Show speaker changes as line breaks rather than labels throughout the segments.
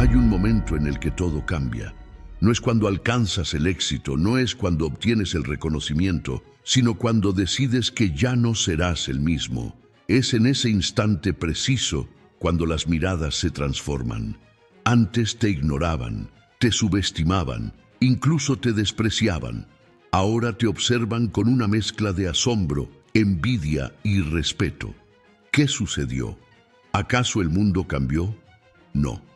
hay un momento en el que todo cambia. No es cuando alcanzas el éxito, no es cuando obtienes el reconocimiento, sino cuando decides que ya no serás el mismo. Es en ese instante preciso cuando las miradas se transforman. Antes te ignoraban, te subestimaban, incluso te despreciaban. Ahora te observan con una mezcla de asombro, envidia y respeto. ¿Qué sucedió? ¿Acaso el mundo cambió? No.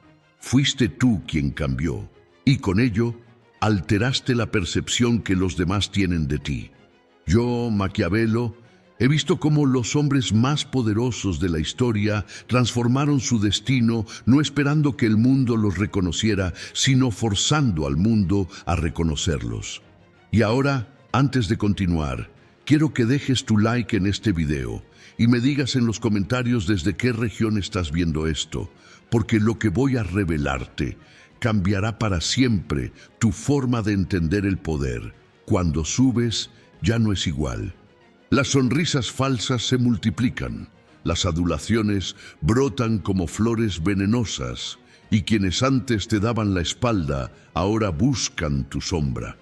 Fuiste tú quien cambió, y con ello alteraste la percepción que los demás tienen de ti. Yo, Maquiavelo, he visto cómo los hombres más poderosos de la historia transformaron su destino no esperando que el mundo los reconociera, sino forzando al mundo a reconocerlos. Y ahora, antes de continuar, quiero que dejes tu like en este video y me digas en los comentarios desde qué región estás viendo esto, porque lo que voy a revelarte cambiará para siempre tu forma de entender el poder. Cuando subes, ya no es igual. Las sonrisas falsas se multiplican, las adulaciones brotan como flores venenosas, y quienes antes te daban la espalda, ahora buscan tu sombra.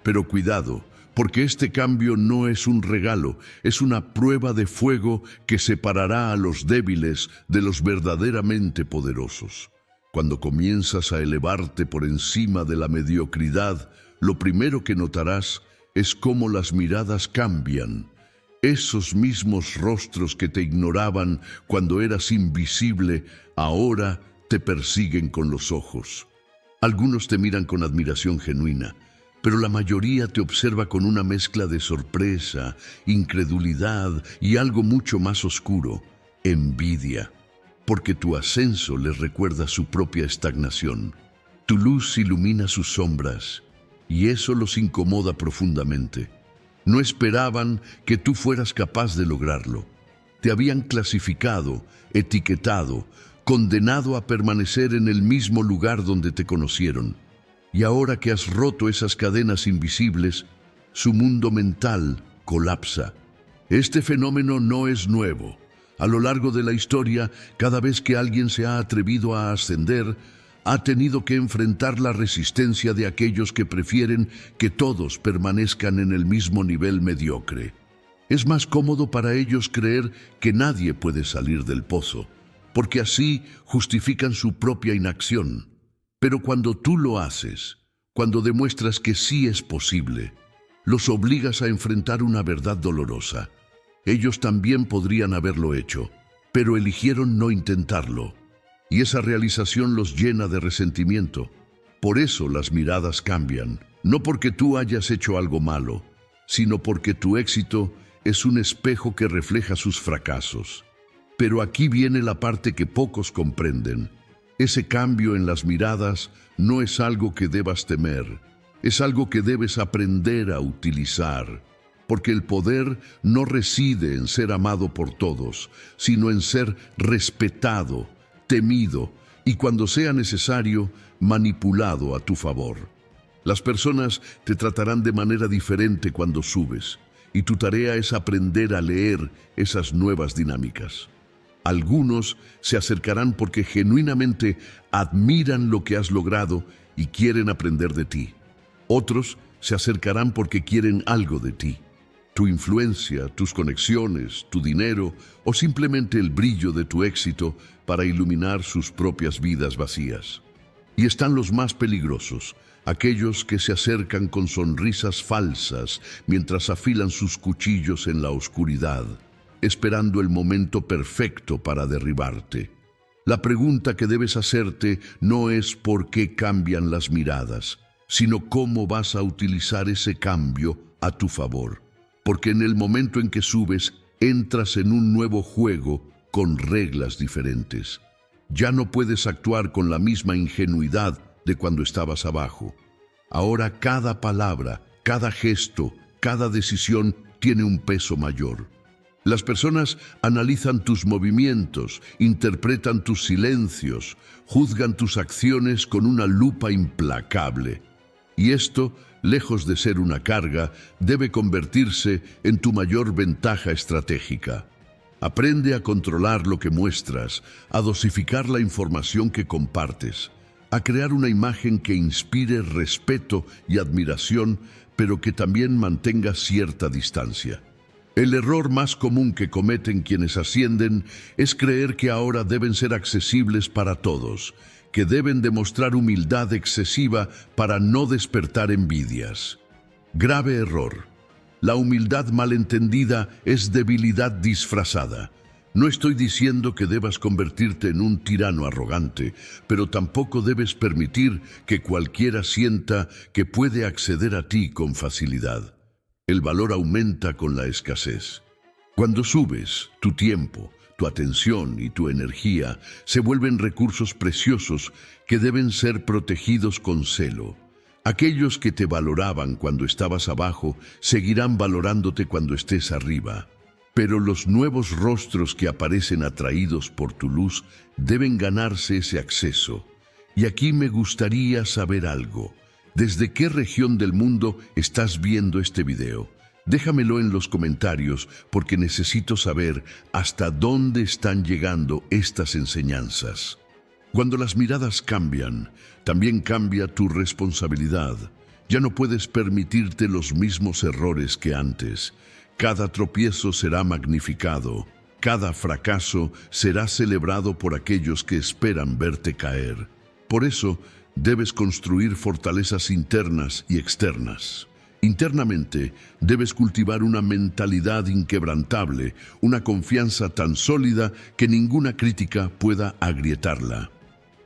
Pero cuidado, porque este cambio no es un regalo, es una prueba de fuego que separará a los débiles de los verdaderamente poderosos. Cuando comienzas a elevarte por encima de la mediocridad, lo primero que notarás es cómo las miradas cambian. Esos mismos rostros que te ignoraban cuando eras invisible, ahora te persiguen con los ojos. Algunos te miran con admiración genuina, pero la mayoría te observa con una mezcla de sorpresa, incredulidad y algo mucho más oscuro, envidia, porque tu ascenso les recuerda su propia estagnación. Tu luz ilumina sus sombras, y eso los incomoda profundamente. No esperaban que tú fueras capaz de lograrlo. Te habían clasificado, etiquetado, condenado a permanecer en el mismo lugar donde te conocieron. Y ahora que has roto esas cadenas invisibles, su mundo mental colapsa. Este fenómeno no es nuevo. A lo largo de la historia, cada vez que alguien se ha atrevido a ascender, ha tenido que enfrentar la resistencia de aquellos que prefieren que todos permanezcan en el mismo nivel mediocre. Es más cómodo para ellos creer que nadie puede salir del pozo, porque así justifican su propia inacción. Pero cuando tú lo haces, cuando demuestras que sí es posible, los obligas a enfrentar una verdad dolorosa. Ellos también podrían haberlo hecho, pero eligieron no intentarlo. Y esa realización los llena de resentimiento. Por eso las miradas cambian, no porque tú hayas hecho algo malo, sino porque tu éxito es un espejo que refleja sus fracasos. Pero aquí viene la parte que pocos comprenden. Ese cambio en las miradas no es algo que debas temer, es algo que debes aprender a utilizar, porque el poder no reside en ser amado por todos, sino en ser respetado, temido y, cuando sea necesario, manipulado a tu favor. Las personas te tratarán de manera diferente cuando subes, y tu tarea es aprender a leer esas nuevas dinámicas. Algunos se acercarán porque genuinamente admiran lo que has logrado y quieren aprender de ti. Otros se acercarán porque quieren algo de ti. Tu influencia, tus conexiones, tu dinero o simplemente el brillo de tu éxito para iluminar sus propias vidas vacías. Y están los más peligrosos, aquellos que se acercan con sonrisas falsas mientras afilan sus cuchillos en la oscuridad, esperando el momento perfecto para derribarte. La pregunta que debes hacerte no es por qué cambian las miradas, sino cómo vas a utilizar ese cambio a tu favor. Porque en el momento en que subes, entras en un nuevo juego con reglas diferentes. Ya no puedes actuar con la misma ingenuidad de cuando estabas abajo. Ahora cada palabra, cada gesto, cada decisión tiene un peso mayor. Las personas analizan tus movimientos, interpretan tus silencios, juzgan tus acciones con una lupa implacable. Y esto, lejos de ser una carga, debe convertirse en tu mayor ventaja estratégica. Aprende a controlar lo que muestras, a dosificar la información que compartes, a crear una imagen que inspire respeto y admiración, pero que también mantenga cierta distancia. El error más común que cometen quienes ascienden es creer que ahora deben ser accesibles para todos, que deben demostrar humildad excesiva para no despertar envidias. Grave error. La humildad malentendida es debilidad disfrazada. No estoy diciendo que debas convertirte en un tirano arrogante, pero tampoco debes permitir que cualquiera sienta que puede acceder a ti con facilidad. El valor aumenta con la escasez. Cuando subes, tu tiempo, tu atención y tu energía se vuelven recursos preciosos que deben ser protegidos con celo. Aquellos que te valoraban cuando estabas abajo seguirán valorándote cuando estés arriba. Pero los nuevos rostros que aparecen atraídos por tu luz deben ganarse ese acceso. Y aquí me gustaría saber algo. ¿Desde qué región del mundo estás viendo este video? Déjamelo en los comentarios porque necesito saber hasta dónde están llegando estas enseñanzas. Cuando las miradas cambian, también cambia tu responsabilidad. Ya no puedes permitirte los mismos errores que antes. Cada tropiezo será magnificado. Cada fracaso será celebrado por aquellos que esperan verte caer. Por eso, debes construir fortalezas internas y externas. Internamente, debes cultivar una mentalidad inquebrantable, una confianza tan sólida que ninguna crítica pueda agrietarla.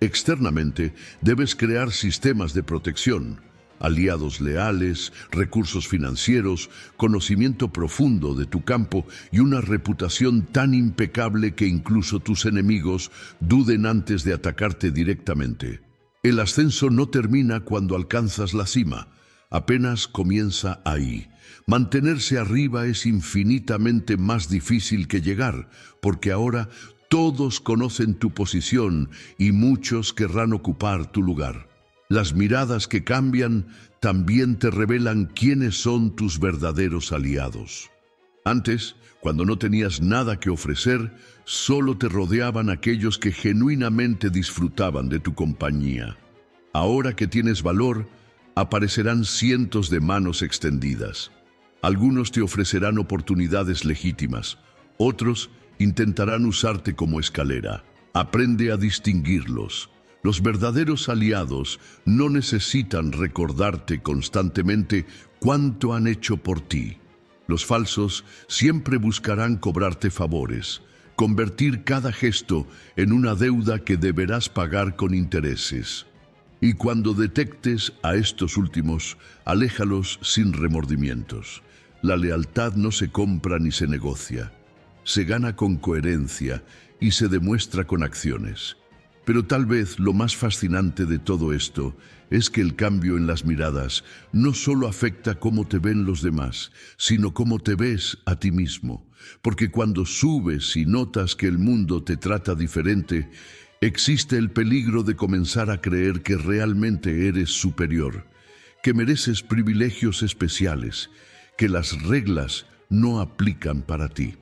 Externamente, debes crear sistemas de protección, aliados leales, recursos financieros, conocimiento profundo de tu campo y una reputación tan impecable que incluso tus enemigos duden antes de atacarte directamente. El ascenso no termina cuando alcanzas la cima, apenas comienza ahí. Mantenerse arriba es infinitamente más difícil que llegar, porque ahora todos conocen tu posición y muchos querrán ocupar tu lugar. Las miradas que cambian también te revelan quiénes son tus verdaderos aliados. Antes, cuando no tenías nada que ofrecer, solo te rodeaban aquellos que genuinamente disfrutaban de tu compañía. Ahora que tienes valor, aparecerán cientos de manos extendidas. Algunos te ofrecerán oportunidades legítimas, otros intentarán usarte como escalera. Aprende a distinguirlos. Los verdaderos aliados no necesitan recordarte constantemente cuánto han hecho por ti. Los falsos siempre buscarán cobrarte favores, convertir cada gesto en una deuda que deberás pagar con intereses. Y cuando detectes a estos últimos, aléjalos sin remordimientos. La lealtad no se compra ni se negocia. Se gana con coherencia y se demuestra con acciones. Pero tal vez lo más fascinante de todo esto es que el cambio en las miradas no solo afecta cómo te ven los demás, sino cómo te ves a ti mismo. Porque cuando subes y notas que el mundo te trata diferente, existe el peligro de comenzar a creer que realmente eres superior, que mereces privilegios especiales, que las reglas no aplican para ti.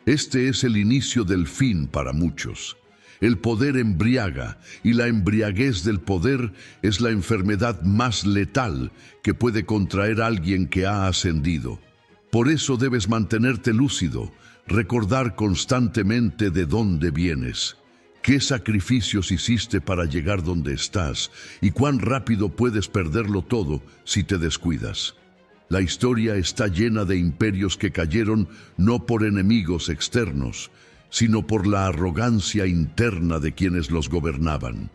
Este es el inicio del fin para muchos. El poder embriaga y la embriaguez del poder es la enfermedad más letal que puede contraer a alguien que ha ascendido. Por eso debes mantenerte lúcido, recordar constantemente de dónde vienes, qué sacrificios hiciste para llegar donde estás y cuán rápido puedes perderlo todo si te descuidas. La historia está llena de imperios que cayeron no por enemigos externos, sino por la arrogancia interna de quienes los gobernaban.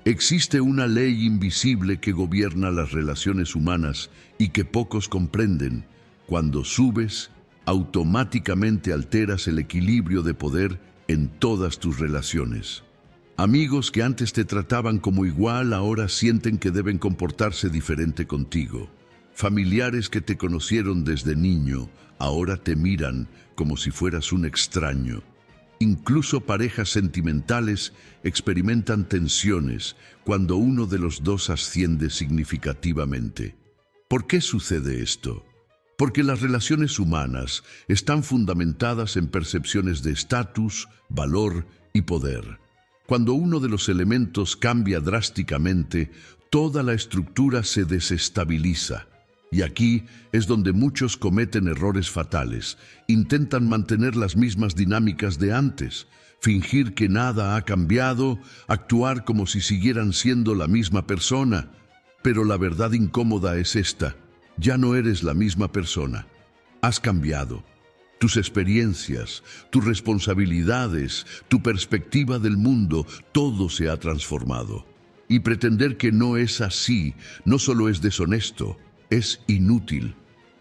Existe una ley invisible que gobierna las relaciones humanas y que pocos comprenden. Cuando subes, automáticamente alteras el equilibrio de poder en todas tus relaciones. Amigos que antes te trataban como igual ahora sienten que deben comportarse diferente contigo. Familiares que te conocieron desde niño ahora te miran como si fueras un extraño. Incluso parejas sentimentales experimentan tensiones cuando uno de los dos asciende significativamente. ¿Por qué sucede esto? Porque las relaciones humanas están fundamentadas en percepciones de estatus, valor y poder. Cuando uno de los elementos cambia drásticamente, toda la estructura se desestabiliza. Y aquí es donde muchos cometen errores fatales. Intentan mantener las mismas dinámicas de antes, fingir que nada ha cambiado, actuar como si siguieran siendo la misma persona. Pero la verdad incómoda es esta: ya no eres la misma persona. Has cambiado. Tus experiencias, tus responsabilidades, tu perspectiva del mundo, todo se ha transformado. Y pretender que no es así no solo es deshonesto, es inútil.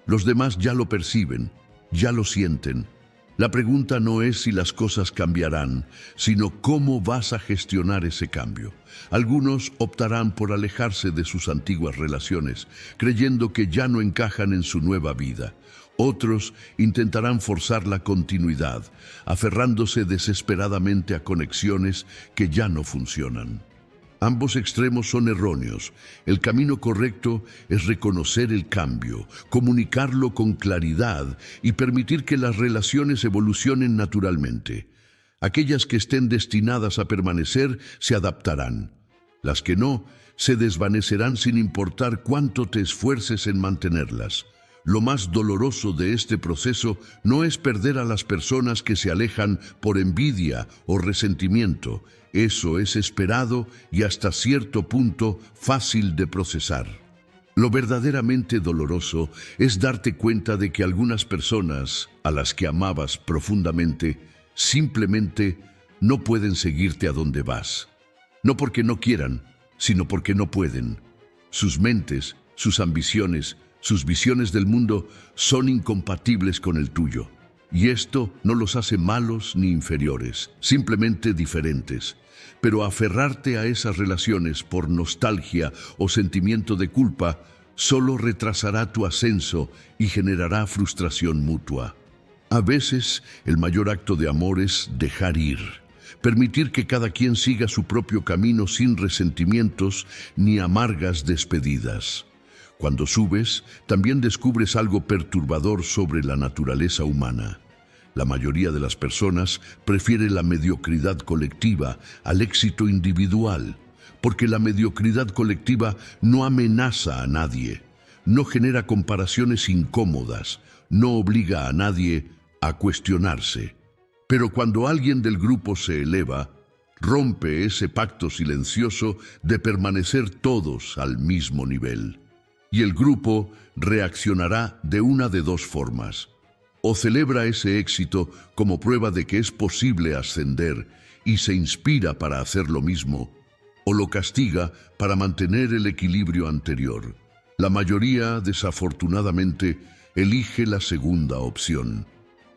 Los demás ya lo perciben, ya lo sienten. La pregunta no es si las cosas cambiarán, sino cómo vas a gestionar ese cambio. Algunos optarán por alejarse de sus antiguas relaciones, creyendo que ya no encajan en su nueva vida. Otros intentarán forzar la continuidad, aferrándose desesperadamente a conexiones que ya no funcionan. Ambos extremos son erróneos. El camino correcto es reconocer el cambio, comunicarlo con claridad y permitir que las relaciones evolucionen naturalmente. Aquellas que estén destinadas a permanecer se adaptarán. Las que no, se desvanecerán sin importar cuánto te esfuerces en mantenerlas. Lo más doloroso de este proceso no es perder a las personas que se alejan por envidia o resentimiento. Eso es esperado y hasta cierto punto fácil de procesar. Lo verdaderamente doloroso es darte cuenta de que algunas personas, a las que amabas profundamente, simplemente no pueden seguirte a donde vas. No porque no quieran, sino porque no pueden. Sus mentes, sus ambiciones, sus visiones del mundo son incompatibles con el tuyo. Y esto no los hace malos ni inferiores, simplemente diferentes. Pero aferrarte a esas relaciones por nostalgia o sentimiento de culpa solo retrasará tu ascenso y generará frustración mutua. A veces, el mayor acto de amor es dejar ir, permitir que cada quien siga su propio camino sin resentimientos ni amargas despedidas. Cuando subes, también descubres algo perturbador sobre la naturaleza humana. La mayoría de las personas prefiere la mediocridad colectiva al éxito individual, porque la mediocridad colectiva no amenaza a nadie, no genera comparaciones incómodas, no obliga a nadie a cuestionarse. Pero cuando alguien del grupo se eleva, rompe ese pacto silencioso de permanecer todos al mismo nivel. Y el grupo reaccionará de una de dos formas. O celebra ese éxito como prueba de que es posible ascender y se inspira para hacer lo mismo, o lo castiga para mantener el equilibrio anterior. La mayoría, desafortunadamente, elige la segunda opción.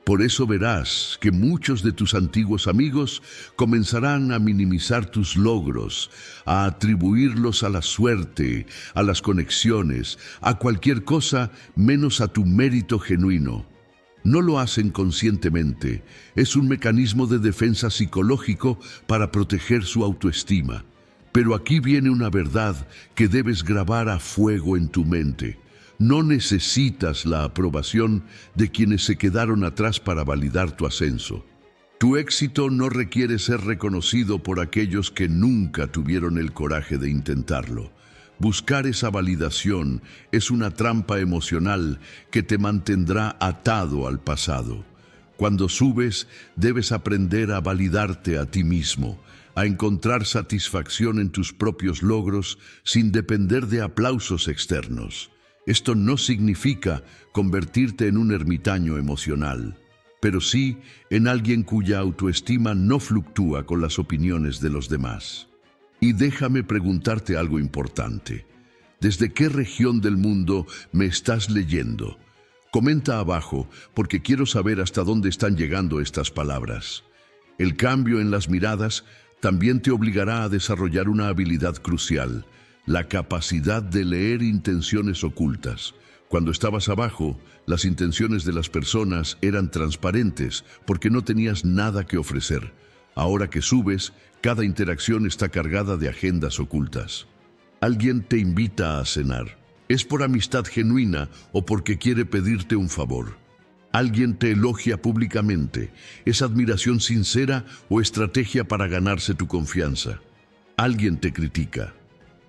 Por eso verás que muchos de tus antiguos amigos comenzarán a minimizar tus logros, a atribuirlos a la suerte, a las conexiones, a cualquier cosa menos a tu mérito genuino. No lo hacen conscientemente, es un mecanismo de defensa psicológico para proteger su autoestima. Pero aquí viene una verdad que debes grabar a fuego en tu mente. No necesitas la aprobación de quienes se quedaron atrás para validar tu ascenso. Tu éxito no requiere ser reconocido por aquellos que nunca tuvieron el coraje de intentarlo. Buscar esa validación es una trampa emocional que te mantendrá atado al pasado. Cuando subes, debes aprender a validarte a ti mismo, a encontrar satisfacción en tus propios logros sin depender de aplausos externos. Esto no significa convertirte en un ermitaño emocional, pero sí en alguien cuya autoestima no fluctúa con las opiniones de los demás. Y déjame preguntarte algo importante. ¿Desde qué región del mundo me estás leyendo? Comenta abajo, porque quiero saber hasta dónde están llegando estas palabras. El cambio en las miradas también te obligará a desarrollar una habilidad crucial: la capacidad de leer intenciones ocultas. Cuando estabas abajo, las intenciones de las personas eran transparentes porque no tenías nada que ofrecer. Ahora que subes, cada interacción está cargada de agendas ocultas. Alguien te invita a cenar. ¿Es por amistad genuina o porque quiere pedirte un favor? Alguien te elogia públicamente. ¿Es admiración sincera o estrategia para ganarse tu confianza? Alguien te critica.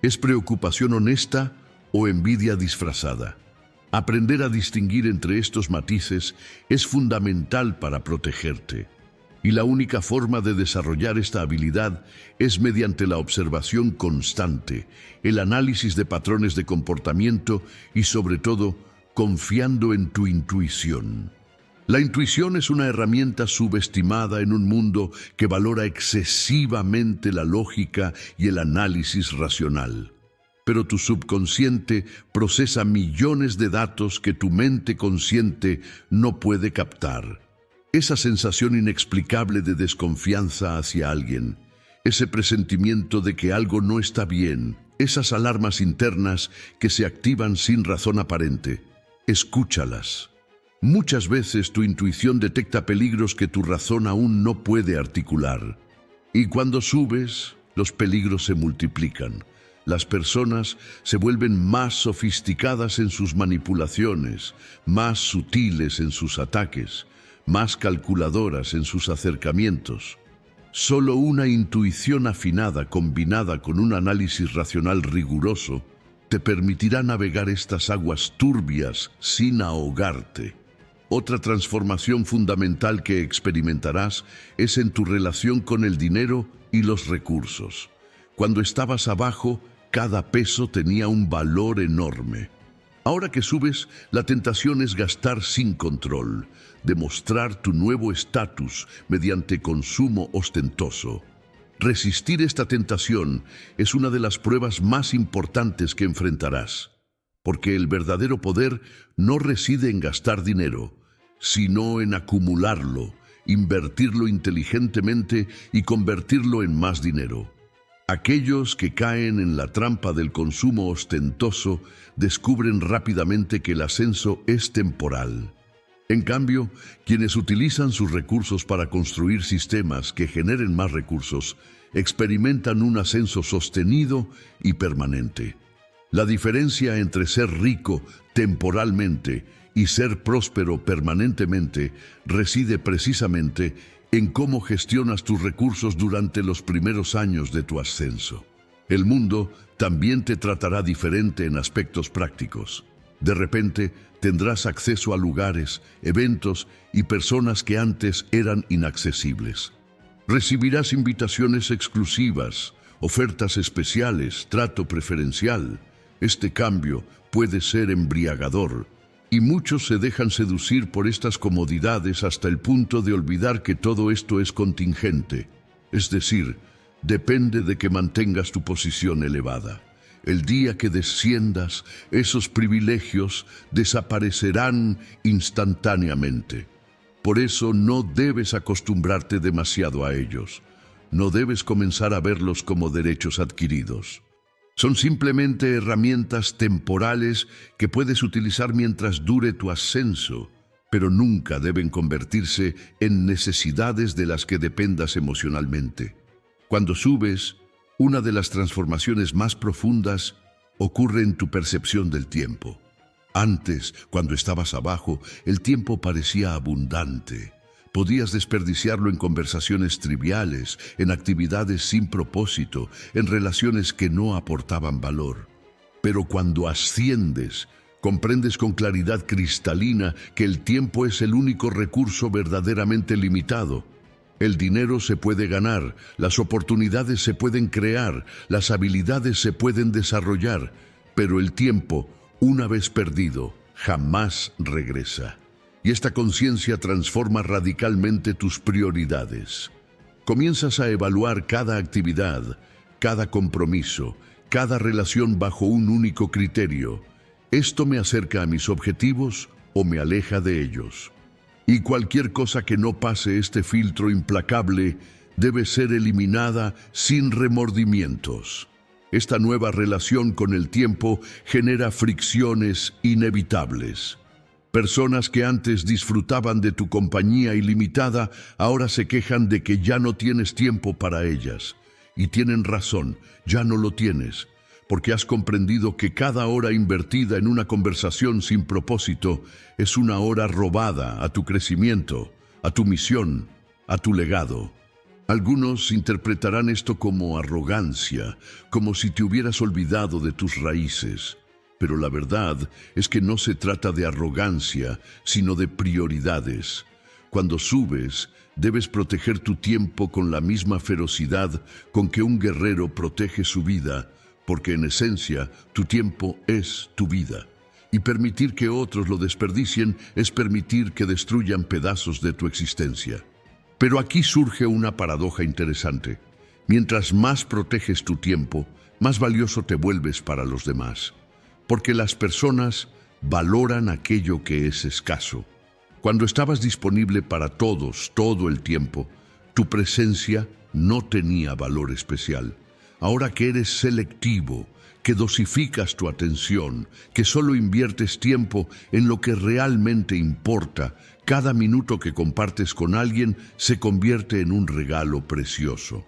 ¿Es preocupación honesta o envidia disfrazada? Aprender a distinguir entre estos matices es fundamental para protegerte. Y la única forma de desarrollar esta habilidad es mediante la observación constante, el análisis de patrones de comportamiento y, sobre todo, confiando en tu intuición. La intuición es una herramienta subestimada en un mundo que valora excesivamente la lógica y el análisis racional. Pero tu subconsciente procesa millones de datos que tu mente consciente no puede captar. Esa sensación inexplicable de desconfianza hacia alguien, ese presentimiento de que algo no está bien, esas alarmas internas que se activan sin razón aparente, escúchalas. Muchas veces tu intuición detecta peligros que tu razón aún no puede articular. Y cuando subes, los peligros se multiplican. Las personas se vuelven más sofisticadas en sus manipulaciones, más sutiles en sus ataques, más calculadoras en sus acercamientos. Solo una intuición afinada combinada con un análisis racional riguroso te permitirá navegar estas aguas turbias sin ahogarte. Otra transformación fundamental que experimentarás es en tu relación con el dinero y los recursos. Cuando estabas abajo, cada peso tenía un valor enorme. Ahora que subes, la tentación es gastar sin control, demostrar tu nuevo estatus mediante consumo ostentoso. Resistir esta tentación es una de las pruebas más importantes que enfrentarás, porque el verdadero poder no reside en gastar dinero, sino en acumularlo, invertirlo inteligentemente y convertirlo en más dinero. Aquellos que caen en la trampa del consumo ostentoso descubren rápidamente que el ascenso es temporal. En cambio, quienes utilizan sus recursos para construir sistemas que generen más recursos, experimentan un ascenso sostenido y permanente. La diferencia entre ser rico temporalmente y ser próspero permanentemente reside precisamente en cómo gestionas tus recursos durante los primeros años de tu ascenso. El mundo también te tratará diferente en aspectos prácticos. De repente, tendrás acceso a lugares, eventos y personas que antes eran inaccesibles. Recibirás invitaciones exclusivas, ofertas especiales, trato preferencial. Este cambio puede ser embriagador, y muchos se dejan seducir por estas comodidades hasta el punto de olvidar que todo esto es contingente. Es decir, depende de que mantengas tu posición elevada. El día que desciendas, esos privilegios desaparecerán instantáneamente. Por eso no debes acostumbrarte demasiado a ellos. No debes comenzar a verlos como derechos adquiridos. Son simplemente herramientas temporales que puedes utilizar mientras dure tu ascenso, pero nunca deben convertirse en necesidades de las que dependas emocionalmente. Cuando subes, una de las transformaciones más profundas ocurre en tu percepción del tiempo. Antes, cuando estabas abajo, el tiempo parecía abundante. Podías desperdiciarlo en conversaciones triviales, en actividades sin propósito, en relaciones que no aportaban valor. Pero cuando asciendes, comprendes con claridad cristalina que el tiempo es el único recurso verdaderamente limitado. El dinero se puede ganar, las oportunidades se pueden crear, las habilidades se pueden desarrollar, pero el tiempo, una vez perdido, jamás regresa. Y esta conciencia transforma radicalmente tus prioridades. Comienzas a evaluar cada actividad, cada compromiso, cada relación bajo un único criterio. ¿Esto me acerca a mis objetivos o me aleja de ellos? Y cualquier cosa que no pase este filtro implacable debe ser eliminada sin remordimientos. Esta nueva relación con el tiempo genera fricciones inevitables. Personas que antes disfrutaban de tu compañía ilimitada, ahora se quejan de que ya no tienes tiempo para ellas. Y tienen razón, ya no lo tienes. porque has comprendido que cada hora invertida en una conversación sin propósito es una hora robada a tu crecimiento, a tu misión, a tu legado. Algunos interpretarán esto como arrogancia, como si te hubieras olvidado de tus raíces. Pero la verdad es que no se trata de arrogancia, sino de prioridades. Cuando subes, debes proteger tu tiempo con la misma ferocidad con que un guerrero protege su vida, porque en esencia tu tiempo es tu vida. Y permitir que otros lo desperdicien es permitir que destruyan pedazos de tu existencia. Pero aquí surge una paradoja interesante. Mientras más proteges tu tiempo, más valioso te vuelves para los demás. Porque las personas valoran aquello que es escaso. Cuando estabas disponible para todos todo el tiempo, tu presencia no tenía valor especial. Ahora que eres selectivo, que dosificas tu atención, que solo inviertes tiempo en lo que realmente importa, cada minuto que compartes con alguien se convierte en un regalo precioso.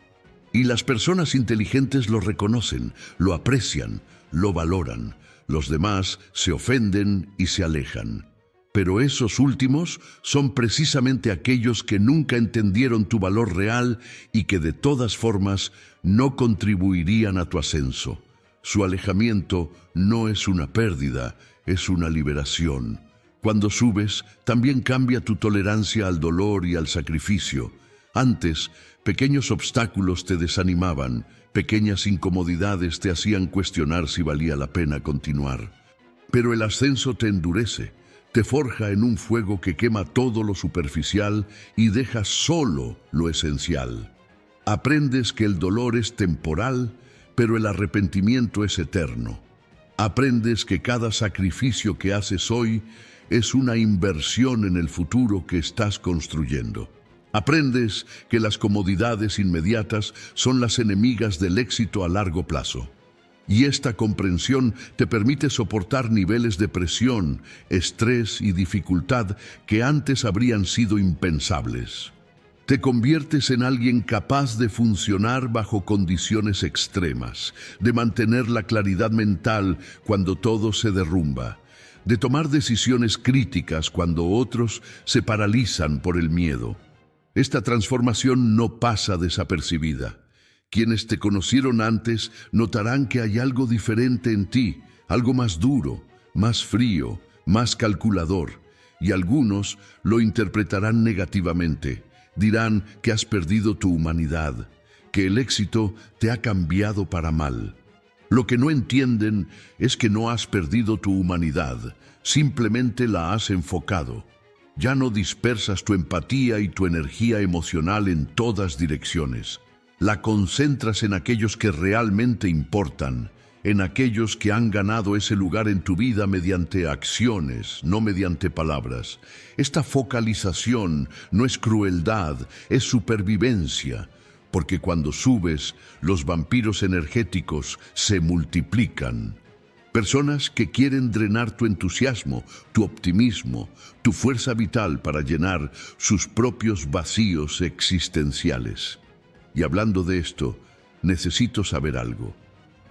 Y las personas inteligentes lo reconocen, lo aprecian, lo valoran. Los demás se ofenden y se alejan. Pero esos últimos son precisamente aquellos que nunca entendieron tu valor real y que de todas formas no contribuirían a tu ascenso. Su alejamiento no es una pérdida, es una liberación. Cuando subes, también cambia tu tolerancia al dolor y al sacrificio. Antes, pequeños obstáculos te desanimaban, pequeñas incomodidades te hacían cuestionar si valía la pena continuar. Pero el ascenso te endurece, te forja en un fuego que quema todo lo superficial y deja solo lo esencial. Aprendes que el dolor es temporal, pero el arrepentimiento es eterno. Aprendes que cada sacrificio que haces hoy es una inversión en el futuro que estás construyendo. Aprendes que las comodidades inmediatas son las enemigas del éxito a largo plazo. Y esta comprensión te permite soportar niveles de presión, estrés y dificultad que antes habrían sido impensables. Te conviertes en alguien capaz de funcionar bajo condiciones extremas, de mantener la claridad mental cuando todo se derrumba, de tomar decisiones críticas cuando otros se paralizan por el miedo. Esta transformación no pasa desapercibida. Quienes te conocieron antes notarán que hay algo diferente en ti, algo más duro, más frío, más calculador, y algunos lo interpretarán negativamente. Dirán que has perdido tu humanidad, que el éxito te ha cambiado para mal. Lo que no entienden es que no has perdido tu humanidad, simplemente la has enfocado. Ya no dispersas tu empatía y tu energía emocional en todas direcciones. La concentras en aquellos que realmente importan, en aquellos que han ganado ese lugar en tu vida mediante acciones, no mediante palabras. Esta focalización no es crueldad, es supervivencia, porque cuando subes, los vampiros energéticos se multiplican. Personas que quieren drenar tu entusiasmo, tu optimismo, tu fuerza vital para llenar sus propios vacíos existenciales. Y hablando de esto, necesito saber algo.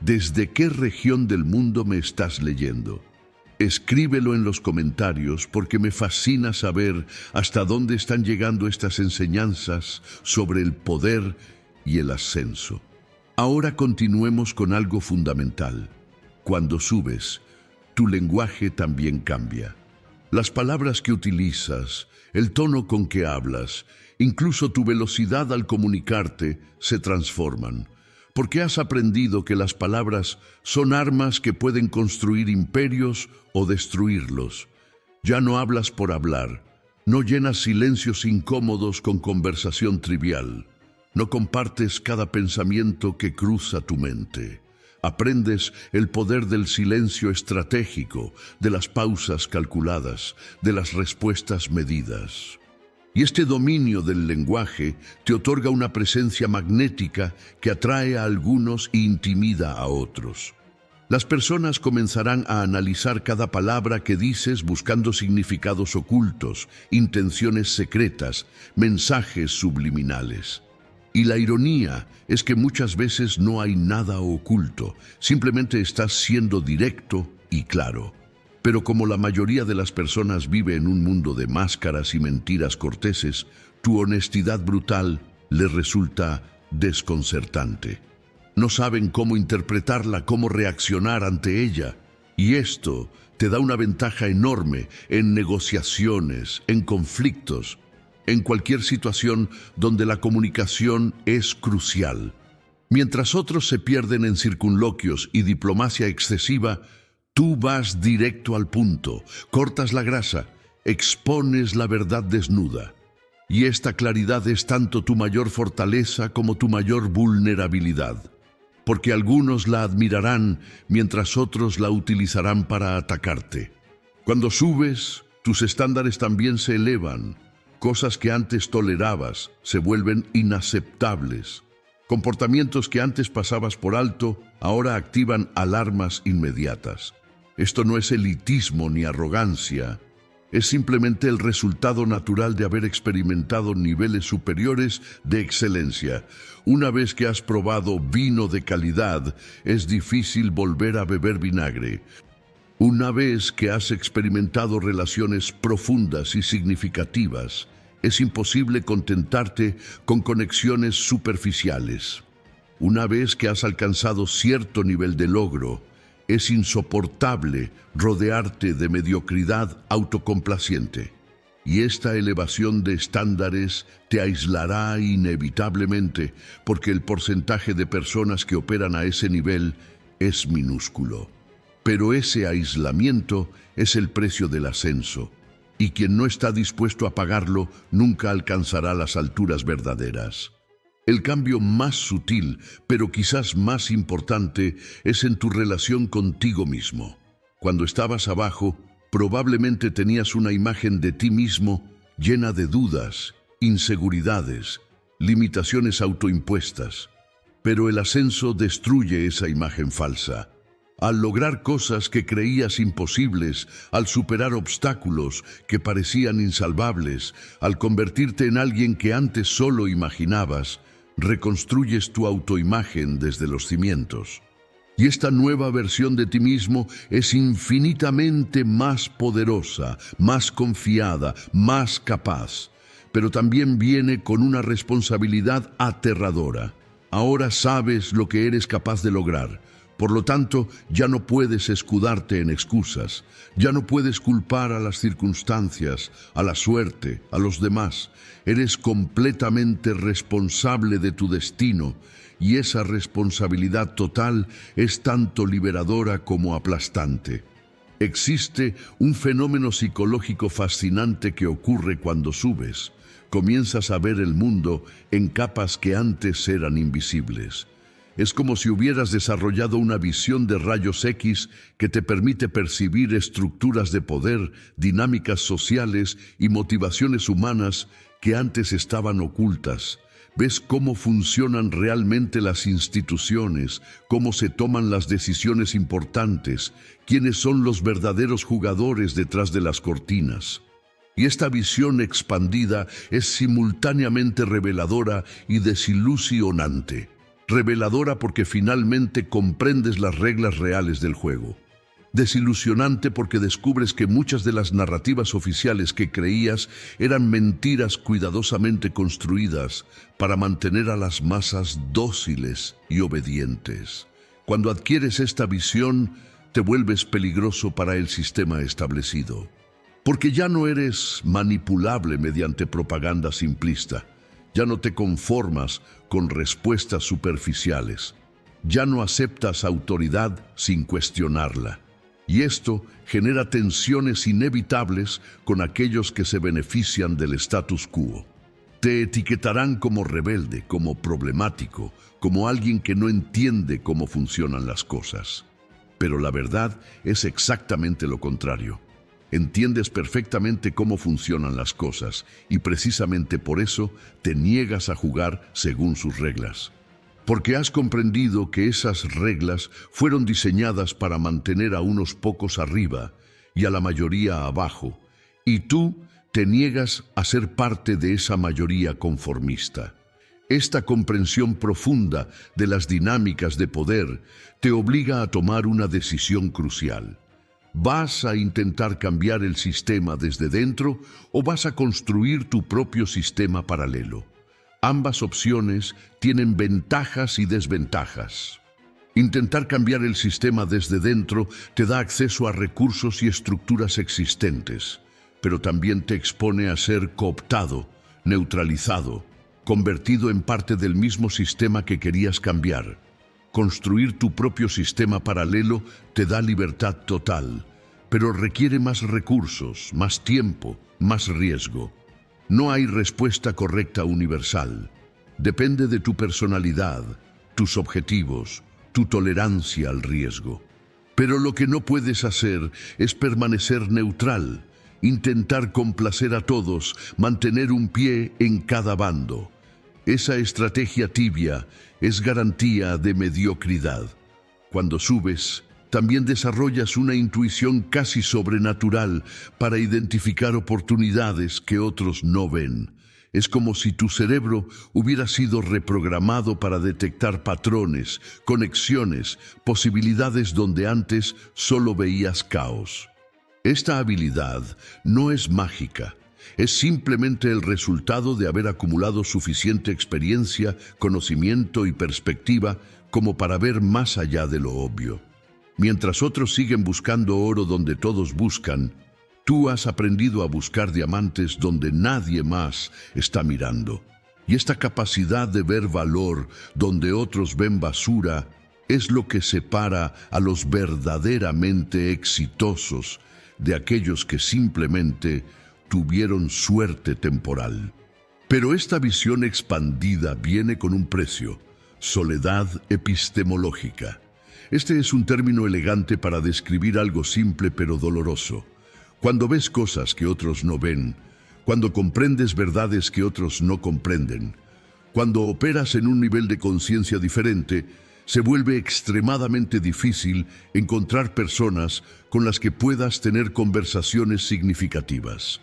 ¿Desde qué región del mundo me estás leyendo? Escríbelo en los comentarios porque me fascina saber hasta dónde están llegando estas enseñanzas sobre el poder y el ascenso. Ahora continuemos con algo fundamental. Cuando subes, tu lenguaje también cambia. Las palabras que utilizas, el tono con que hablas, incluso tu velocidad al comunicarte, se transforman. Porque has aprendido que las palabras son armas que pueden construir imperios o destruirlos. Ya no hablas por hablar, no llenas silencios incómodos con conversación trivial, no compartes cada pensamiento que cruza tu mente. Aprendes el poder del silencio estratégico, de las pausas calculadas, de las respuestas medidas. Y este dominio del lenguaje te otorga una presencia magnética que atrae a algunos e intimida a otros. Las personas comenzarán a analizar cada palabra que dices buscando significados ocultos, intenciones secretas, mensajes subliminales. Y la ironía es que muchas veces no hay nada oculto, simplemente estás siendo directo y claro. Pero como la mayoría de las personas vive en un mundo de máscaras y mentiras corteses, tu honestidad brutal les resulta desconcertante. No saben cómo interpretarla, cómo reaccionar ante ella. Y esto te da una ventaja enorme en negociaciones, en conflictos, en cualquier situación donde la comunicación es crucial. Mientras otros se pierden en circunloquios y diplomacia excesiva, tú vas directo al punto, cortas la grasa, expones la verdad desnuda. Y esta claridad es tanto tu mayor fortaleza como tu mayor vulnerabilidad, porque algunos la admirarán mientras otros la utilizarán para atacarte. Cuando subes, tus estándares también se elevan. Cosas que antes tolerabas se vuelven inaceptables. Comportamientos que antes pasabas por alto, ahora activan alarmas inmediatas. Esto no es elitismo ni arrogancia, es simplemente el resultado natural de haber experimentado niveles superiores de excelencia. Una vez que has probado vino de calidad, es difícil volver a beber vinagre. Una vez que has experimentado relaciones profundas y significativas, es imposible contentarte con conexiones superficiales. Una vez que has alcanzado cierto nivel de logro, es insoportable rodearte de mediocridad autocomplaciente. Y esta elevación de estándares te aislará inevitablemente, porque el porcentaje de personas que operan a ese nivel es minúsculo. Pero ese aislamiento es el precio del ascenso, y quien no está dispuesto a pagarlo nunca alcanzará las alturas verdaderas. El cambio más sutil, pero quizás más importante, es en tu relación contigo mismo. Cuando estabas abajo, probablemente tenías una imagen de ti mismo llena de dudas, inseguridades, limitaciones autoimpuestas. Pero el ascenso destruye esa imagen falsa. Al lograr cosas que creías imposibles, al superar obstáculos que parecían insalvables, al convertirte en alguien que antes solo imaginabas, reconstruyes tu autoimagen desde los cimientos. Y esta nueva versión de ti mismo es infinitamente más poderosa, más confiada, más capaz. Pero también viene con una responsabilidad aterradora. Ahora sabes lo que eres capaz de lograr. Por lo tanto, ya no puedes escudarte en excusas, ya no puedes culpar a las circunstancias, a la suerte, a los demás. Eres completamente responsable de tu destino, y esa responsabilidad total es tanto liberadora como aplastante. Existe un fenómeno psicológico fascinante que ocurre cuando subes. Comienzas a ver el mundo en capas que antes eran invisibles. Es como si hubieras desarrollado una visión de rayos X que te permite percibir estructuras de poder, dinámicas sociales y motivaciones humanas que antes estaban ocultas. Ves cómo funcionan realmente las instituciones, cómo se toman las decisiones importantes, quiénes son los verdaderos jugadores detrás de las cortinas. Y esta visión expandida es simultáneamente reveladora y desilusionante. Reveladora porque finalmente comprendes las reglas reales del juego. Desilusionante porque descubres que muchas de las narrativas oficiales que creías eran mentiras cuidadosamente construidas para mantener a las masas dóciles y obedientes. Cuando adquieres esta visión, te vuelves peligroso para el sistema establecido. Porque ya no eres manipulable mediante propaganda simplista. Ya no te conformas con respuestas superficiales. Ya no aceptas autoridad sin cuestionarla. Y esto genera tensiones inevitables con aquellos que se benefician del status quo. Te etiquetarán como rebelde, como problemático, como alguien que no entiende cómo funcionan las cosas. Pero la verdad es exactamente lo contrario. Entiendes perfectamente cómo funcionan las cosas y precisamente por eso te niegas a jugar según sus reglas. Porque has comprendido que esas reglas fueron diseñadas para mantener a unos pocos arriba y a la mayoría abajo, y tú te niegas a ser parte de esa mayoría conformista. Esta comprensión profunda de las dinámicas de poder te obliga a tomar una decisión crucial. ¿Vas a intentar cambiar el sistema desde dentro o vas a construir tu propio sistema paralelo? Ambas opciones tienen ventajas y desventajas. Intentar cambiar el sistema desde dentro te da acceso a recursos y estructuras existentes, pero también te expone a ser cooptado, neutralizado, convertido en parte del mismo sistema que querías cambiar. Construir tu propio sistema paralelo te da libertad total, pero requiere más recursos, más tiempo, más riesgo. No hay respuesta correcta universal. Depende de tu personalidad, tus objetivos, tu tolerancia al riesgo. Pero lo que no puedes hacer es permanecer neutral, intentar complacer a todos, mantener un pie en cada bando. Esa estrategia tibia es garantía de mediocridad. Cuando subes, también desarrollas una intuición casi sobrenatural para identificar oportunidades que otros no ven. Es como si tu cerebro hubiera sido reprogramado para detectar patrones, conexiones, posibilidades donde antes solo veías caos. Esta habilidad no es mágica. Es simplemente el resultado de haber acumulado suficiente experiencia, conocimiento y perspectiva como para ver más allá de lo obvio. Mientras otros siguen buscando oro donde todos buscan, tú has aprendido a buscar diamantes donde nadie más está mirando. Y esta capacidad de ver valor donde otros ven basura es lo que separa a los verdaderamente exitosos de aquellos que simplemente tuvieron suerte temporal. Pero esta visión expandida viene con un precio: soledad epistemológica. Este es un término elegante para describir algo simple pero doloroso. Cuando ves cosas que otros no ven, cuando comprendes verdades que otros no comprenden, cuando operas en un nivel de conciencia diferente, se vuelve extremadamente difícil encontrar personas con las que puedas tener conversaciones significativas.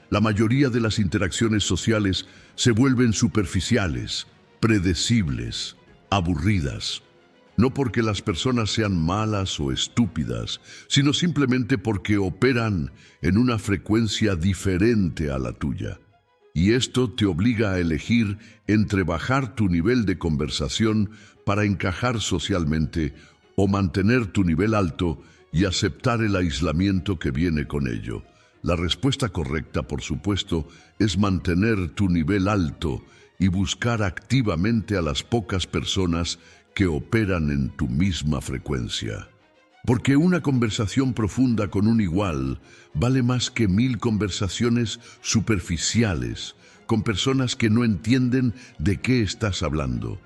La mayoría de las interacciones sociales se vuelven superficiales, predecibles, aburridas. No porque las personas sean malas o estúpidas, sino simplemente porque operan en una frecuencia diferente a la tuya. Y esto te obliga a elegir entre bajar tu nivel de conversación para encajar socialmente o mantener tu nivel alto y aceptar el aislamiento que viene con ello. La respuesta correcta, por supuesto, es mantener tu nivel alto y buscar activamente a las pocas personas que operan en tu misma frecuencia. Porque una conversación profunda con un igual vale más que 1000 conversaciones superficiales con personas que no entienden de qué estás hablando.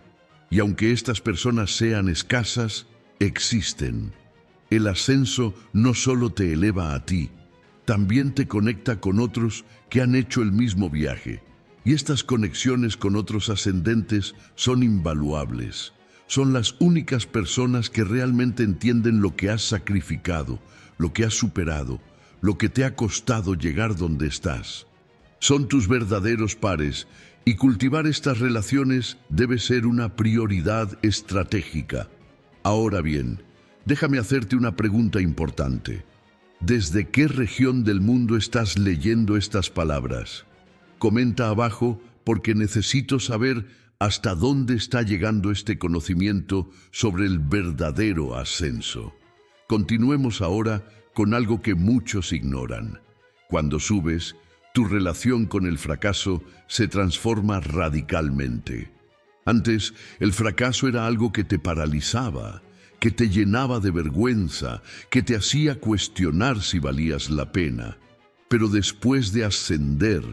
Y aunque estas personas sean escasas, existen. El ascenso no solo te eleva a ti, también te conecta con otros que han hecho el mismo viaje. Y estas conexiones con otros ascendentes son invaluables. Son las únicas personas que realmente entienden lo que has sacrificado, lo que has superado, lo que te ha costado llegar donde estás. Son tus verdaderos pares, y cultivar estas relaciones debe ser una prioridad estratégica. Ahora bien, déjame hacerte una pregunta importante. ¿Desde qué región del mundo estás leyendo estas palabras? Comenta abajo porque necesito saber hasta dónde está llegando este conocimiento sobre el verdadero ascenso. Continuemos ahora con algo que muchos ignoran. Cuando subes, tu relación con el fracaso se transforma radicalmente. Antes, el fracaso era algo que te paralizaba, que te llenaba de vergüenza, que te hacía cuestionar si valías la pena. Pero después de ascender,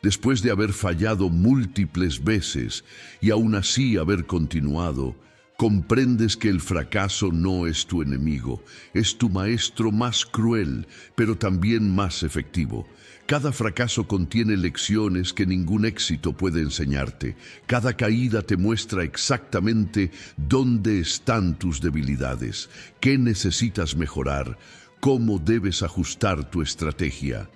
después de haber fallado múltiples veces y aún así haber continuado, comprendes que el fracaso no es tu enemigo, es tu maestro más cruel, pero también más efectivo. Cada fracaso contiene lecciones que ningún éxito puede enseñarte. Cada caída te muestra exactamente dónde están tus debilidades, qué necesitas mejorar, cómo debes ajustar tu estrategia.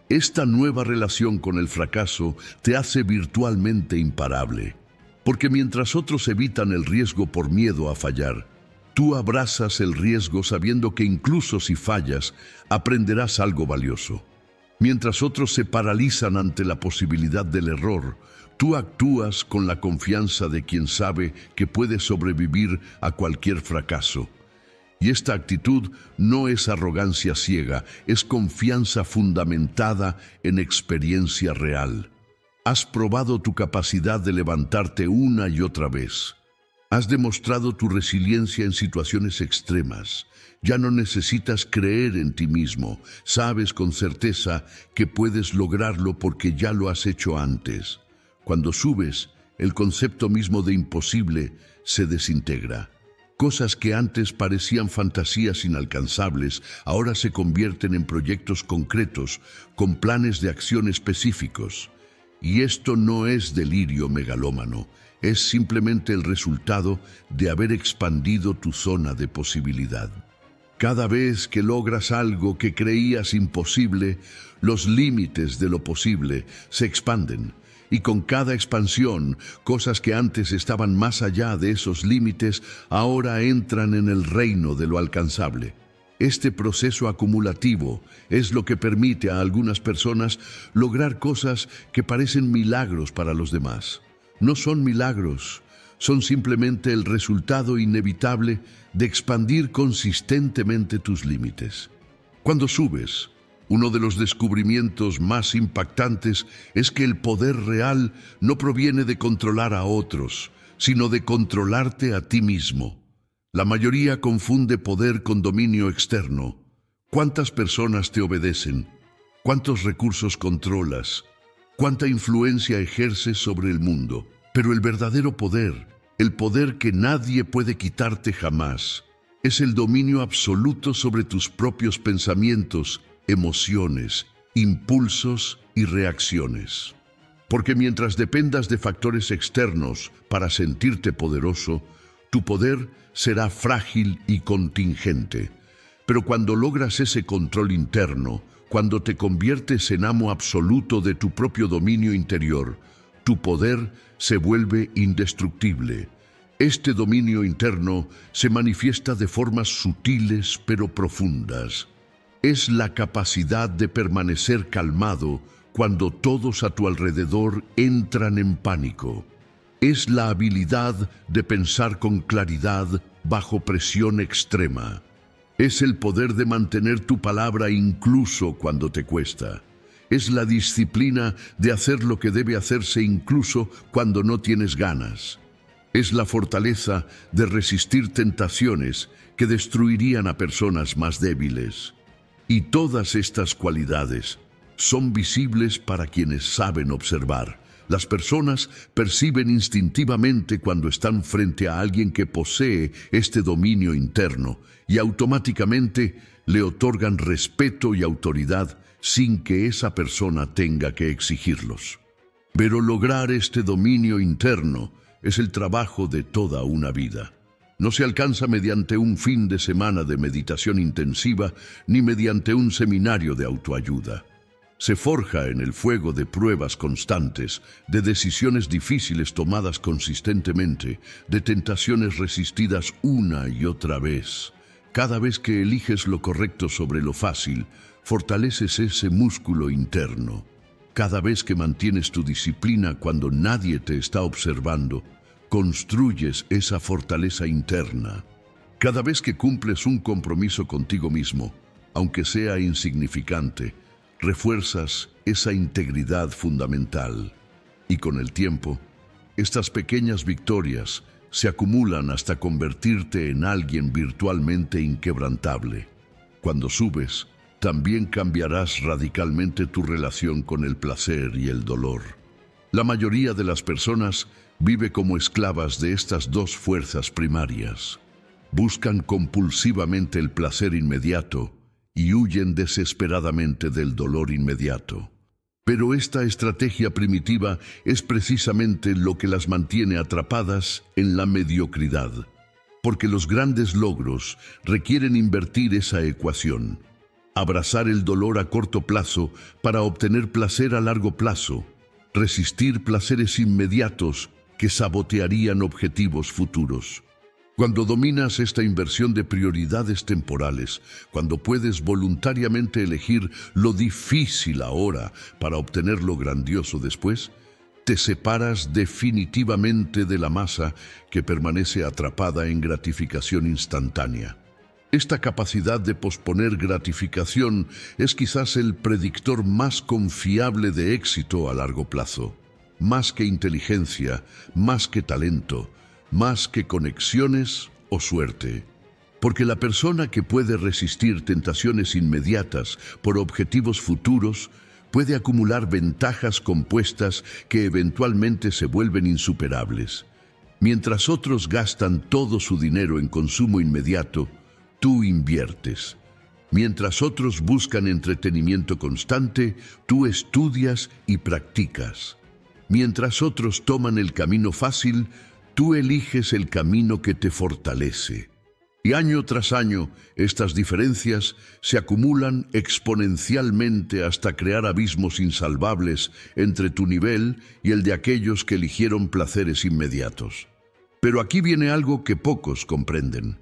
Esta nueva relación con el fracaso te hace virtualmente imparable. Porque mientras otros evitan el riesgo por miedo a fallar, tú abrazas el riesgo sabiendo que incluso si fallas, aprenderás algo valioso. Mientras otros se paralizan ante la posibilidad del error, tú actúas con la confianza de quien sabe que puede sobrevivir a cualquier fracaso. Y esta actitud no es arrogancia ciega, es confianza fundamentada en experiencia real. Has probado tu capacidad de levantarte una y otra vez. Has demostrado tu resiliencia en situaciones extremas. Ya no necesitas creer en ti mismo. Sabes con certeza que puedes lograrlo porque ya lo has hecho antes. Cuando subes, el concepto mismo de imposible se desintegra. Cosas que antes parecían fantasías inalcanzables, ahora se convierten en proyectos concretos, con planes de acción específicos. Y esto no es delirio megalómano, es simplemente el resultado de haber expandido tu zona de posibilidad. Cada vez que logras algo que creías imposible, los límites de lo posible se expanden. Y con cada expansión, cosas que antes estaban más allá de esos límites, ahora entran en el reino de lo alcanzable. Este proceso acumulativo es lo que permite a algunas personas lograr cosas que parecen milagros para los demás. No son milagros, son simplemente el resultado inevitable de expandir consistentemente tus límites. Cuando subes, uno de los descubrimientos más impactantes es que el poder real no proviene de controlar a otros, sino de controlarte a ti mismo. La mayoría confunde poder con dominio externo. ¿Cuántas personas te obedecen? ¿Cuántos recursos controlas? ¿Cuánta influencia ejerces sobre el mundo? Pero el verdadero poder, el poder que nadie puede quitarte jamás, es el dominio absoluto sobre tus propios pensamientos, emociones, impulsos y reacciones. Porque mientras dependas de factores externos para sentirte poderoso, tu poder será frágil y contingente. Pero cuando logras ese control interno, cuando te conviertes en amo absoluto de tu propio dominio interior, tu poder se vuelve indestructible. Este dominio interno se manifiesta de formas sutiles pero profundas. Es la capacidad de permanecer calmado cuando todos a tu alrededor entran en pánico. Es la habilidad de pensar con claridad bajo presión extrema. Es el poder de mantener tu palabra incluso cuando te cuesta. Es la disciplina de hacer lo que debe hacerse incluso cuando no tienes ganas. Es la fortaleza de resistir tentaciones que destruirían a personas más débiles. Y todas estas cualidades son visibles para quienes saben observar. Las personas perciben instintivamente cuando están frente a alguien que posee este dominio interno y automáticamente le otorgan respeto y autoridad sin que esa persona tenga que exigirlos. Pero lograr este dominio interno es el trabajo de toda una vida. No se alcanza mediante un fin de semana de meditación intensiva ni mediante un seminario de autoayuda. Se forja en el fuego de pruebas constantes, de decisiones difíciles tomadas consistentemente, de tentaciones resistidas una y otra vez. Cada vez que eliges lo correcto sobre lo fácil, fortaleces ese músculo interno. Cada vez que mantienes tu disciplina cuando nadie te está observando, construyes esa fortaleza interna. Cada vez que cumples un compromiso contigo mismo, aunque sea insignificante, refuerzas esa integridad fundamental. Y con el tiempo, estas pequeñas victorias se acumulan hasta convertirte en alguien virtualmente inquebrantable. Cuando subes, también cambiarás radicalmente tu relación con el placer y el dolor. La mayoría de las personas vive como esclavas de estas dos fuerzas primarias. Buscan compulsivamente el placer inmediato y huyen desesperadamente del dolor inmediato. Pero esta estrategia primitiva es precisamente lo que las mantiene atrapadas en la mediocridad, porque los grandes logros requieren invertir esa ecuación, abrazar el dolor a corto plazo para obtener placer a largo plazo, resistir placeres inmediatos que sabotearían objetivos futuros. Cuando dominas esta inversión de prioridades temporales, cuando puedes voluntariamente elegir lo difícil ahora para obtener lo grandioso después, te separas definitivamente de la masa que permanece atrapada en gratificación instantánea. Esta capacidad de posponer gratificación es quizás el predictor más confiable de éxito a largo plazo. Más que inteligencia, más que talento, más que conexiones o suerte. Porque la persona que puede resistir tentaciones inmediatas por objetivos futuros puede acumular ventajas compuestas que eventualmente se vuelven insuperables. Mientras otros gastan todo su dinero en consumo inmediato, tú inviertes. Mientras otros buscan entretenimiento constante, tú estudias y practicas. Mientras otros toman el camino fácil, tú eliges el camino que te fortalece. Y año tras año, estas diferencias se acumulan exponencialmente hasta crear abismos insalvables entre tu nivel y el de aquellos que eligieron placeres inmediatos. Pero aquí viene algo que pocos comprenden.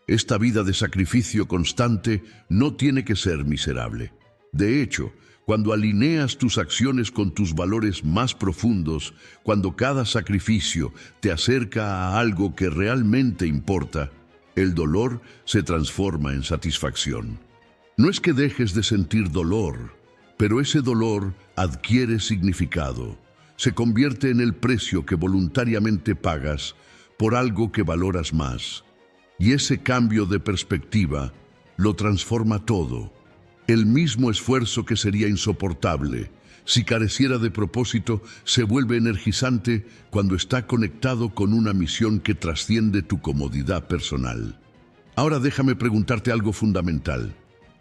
Esta vida de sacrificio constante no tiene que ser miserable. De hecho, cuando alineas tus acciones con tus valores más profundos, cuando cada sacrificio te acerca a algo que realmente importa, el dolor se transforma en satisfacción. No es que dejes de sentir dolor, pero ese dolor adquiere significado. Se convierte en el precio que voluntariamente pagas por algo que valoras más. Y ese cambio de perspectiva lo transforma todo. El mismo esfuerzo que sería insoportable si careciera de propósito se vuelve energizante cuando está conectado con una misión que trasciende tu comodidad personal. Ahora déjame preguntarte algo fundamental.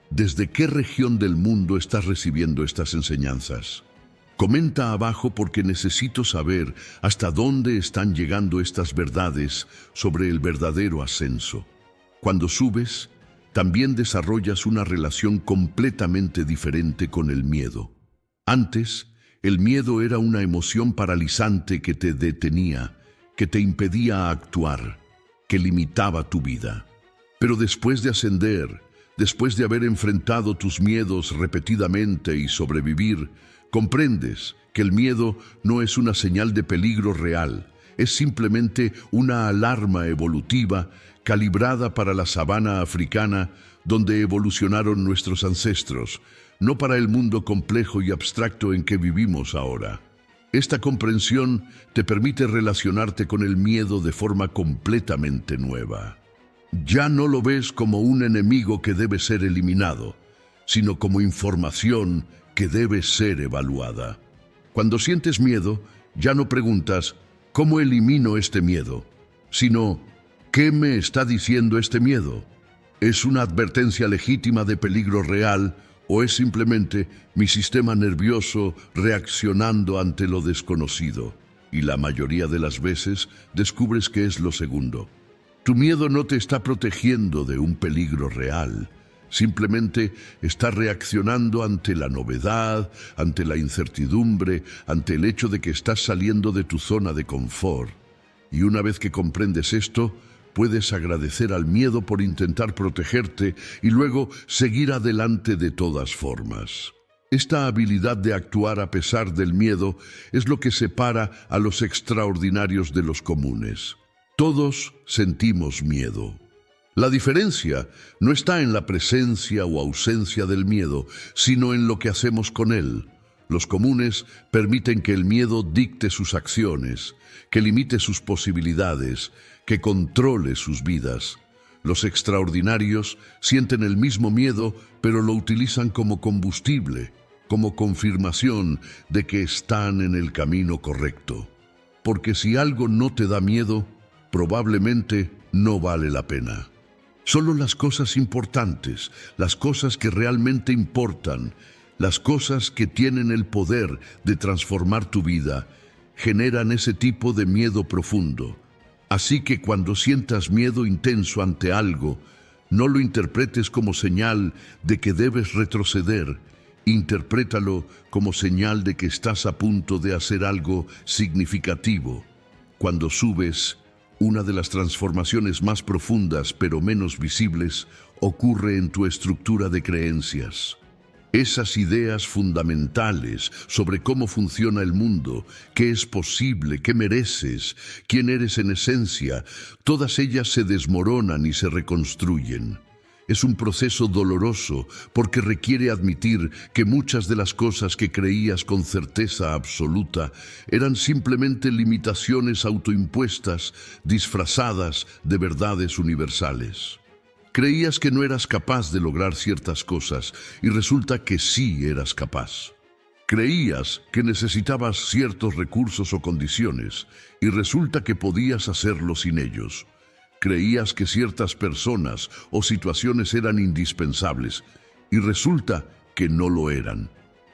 ¿Desde qué región del mundo estás recibiendo estas enseñanzas? Comenta abajo porque necesito saber hasta dónde están llegando estas verdades sobre el verdadero ascenso. Cuando subes, también desarrollas una relación completamente diferente con el miedo. Antes, el miedo era una emoción paralizante que te detenía, que te impedía actuar, que limitaba tu vida. Pero después de ascender, después de haber enfrentado tus miedos repetidamente y sobrevivir, comprendes que el miedo no es una señal de peligro real, es simplemente una alarma evolutiva calibrada para la sabana africana donde evolucionaron nuestros ancestros, no para el mundo complejo y abstracto en que vivimos ahora. Esta comprensión te permite relacionarte con el miedo de forma completamente nueva. Ya no lo ves como un enemigo que debe ser eliminado, sino como información que debe ser evaluada. Cuando sientes miedo, ya no preguntas, ¿cómo elimino este miedo?, sino, ¿qué me está diciendo este miedo? ¿Es una advertencia legítima de peligro real o es simplemente mi sistema nervioso reaccionando ante lo desconocido? Y la mayoría de las veces descubres que es lo segundo. Tu miedo no te está protegiendo de un peligro real. Simplemente está reaccionando ante la novedad, ante la incertidumbre, ante el hecho de que estás saliendo de tu zona de confort. Y una vez que comprendes esto, puedes agradecer al miedo por intentar protegerte y luego seguir adelante de todas formas. Esta habilidad de actuar a pesar del miedo es lo que separa a los extraordinarios de los comunes. Todos sentimos miedo. La diferencia no está en la presencia o ausencia del miedo, sino en lo que hacemos con él. Los comunes permiten que el miedo dicte sus acciones, que limite sus posibilidades, que controle sus vidas. Los extraordinarios sienten el mismo miedo, pero lo utilizan como combustible, como confirmación de que están en el camino correcto. Porque si algo no te da miedo, probablemente no vale la pena. Solo las cosas importantes, las cosas que realmente importan, las cosas que tienen el poder de transformar tu vida, generan ese tipo de miedo profundo. Así que cuando sientas miedo intenso ante algo, no lo interpretes como señal de que debes retroceder. Interprétalo como señal de que estás a punto de hacer algo significativo. Cuando subes, una de las transformaciones más profundas pero menos visibles ocurre en tu estructura de creencias. Esas ideas fundamentales sobre cómo funciona el mundo, qué es posible, qué mereces, quién eres en esencia, todas ellas se desmoronan y se reconstruyen. Es un proceso doloroso porque requiere admitir que muchas de las cosas que creías con certeza absoluta eran simplemente limitaciones autoimpuestas, disfrazadas de verdades universales. Creías que no eras capaz de lograr ciertas cosas y resulta que sí eras capaz. Creías que necesitabas ciertos recursos o condiciones y resulta que podías hacerlo sin ellos. Creías que ciertas personas o situaciones eran indispensables y resulta que no lo eran.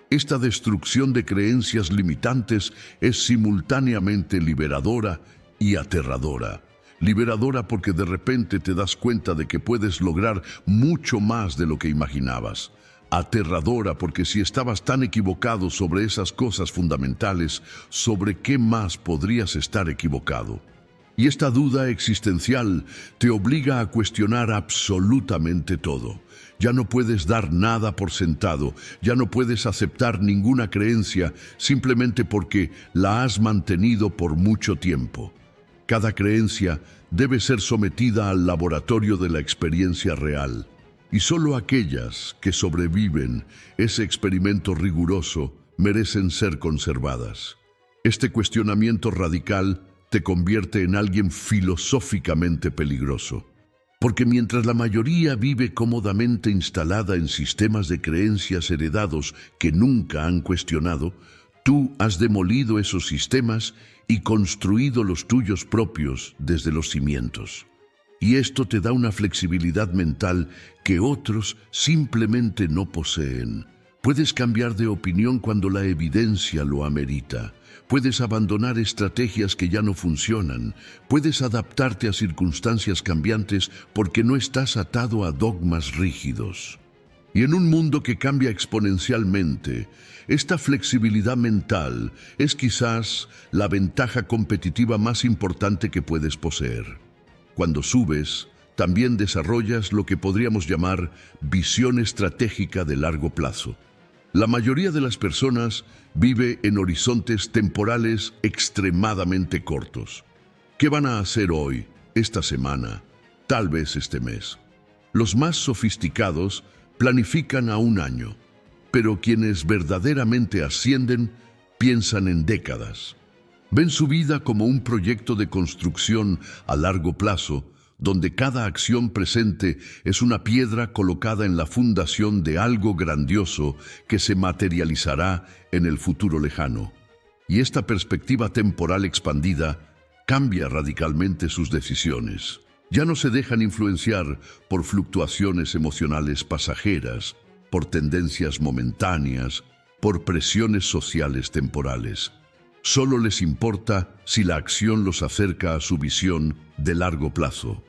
Esta destrucción de creencias limitantes es simultáneamente liberadora y aterradora. Liberadora porque de repente te das cuenta de que puedes lograr mucho más de lo que imaginabas. Aterradora porque si estabas tan equivocado sobre esas cosas fundamentales, ¿sobre qué más podrías estar equivocado? Y esta duda existencial te obliga a cuestionar absolutamente todo. Ya no puedes dar nada por sentado, ya no puedes aceptar ninguna creencia simplemente porque la has mantenido por mucho tiempo. Cada creencia debe ser sometida al laboratorio de la experiencia real, y solo aquellas que sobreviven ese experimento riguroso merecen ser conservadas. Este cuestionamiento radical te convierte en alguien filosóficamente peligroso, porque mientras la mayoría vive cómodamente instalada en sistemas de creencias heredados que nunca han cuestionado, tú has demolido esos sistemas y construido los tuyos propios desde los cimientos. Y esto te da una flexibilidad mental que otros simplemente no poseen. Puedes cambiar de opinión cuando la evidencia lo amerita. Puedes abandonar estrategias que ya no funcionan. Puedes adaptarte a circunstancias cambiantes porque no estás atado a dogmas rígidos. Y en un mundo que cambia exponencialmente, esta flexibilidad mental es quizás la ventaja competitiva más importante que puedes poseer. Cuando subes, también desarrollas lo que podríamos llamar visión estratégica de largo plazo. La mayoría de las personas vive en horizontes temporales extremadamente cortos. ¿Qué van a hacer hoy, esta semana, tal vez este mes? Los más sofisticados planifican a un año, pero quienes verdaderamente ascienden piensan en décadas. Ven su vida como un proyecto de construcción a largo plazo, donde cada acción presente es una piedra colocada en la fundación de algo grandioso que se materializará en el futuro lejano. Y esta perspectiva temporal expandida cambia radicalmente sus decisiones. Ya no se dejan influenciar por fluctuaciones emocionales pasajeras, por tendencias momentáneas, por presiones sociales temporales. Solo les importa si la acción los acerca a su visión de largo plazo.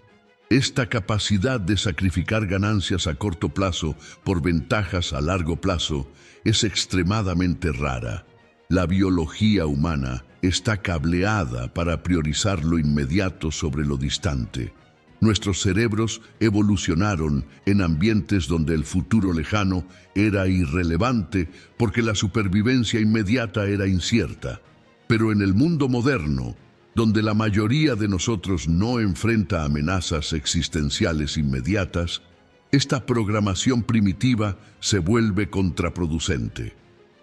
Esta capacidad de sacrificar ganancias a corto plazo por ventajas a largo plazo es extremadamente rara. La biología humana está cableada para priorizar lo inmediato sobre lo distante. Nuestros cerebros evolucionaron en ambientes donde el futuro lejano era irrelevante porque la supervivencia inmediata era incierta. Pero en el mundo moderno, donde la mayoría de nosotros no enfrenta amenazas existenciales inmediatas, esta programación primitiva se vuelve contraproducente.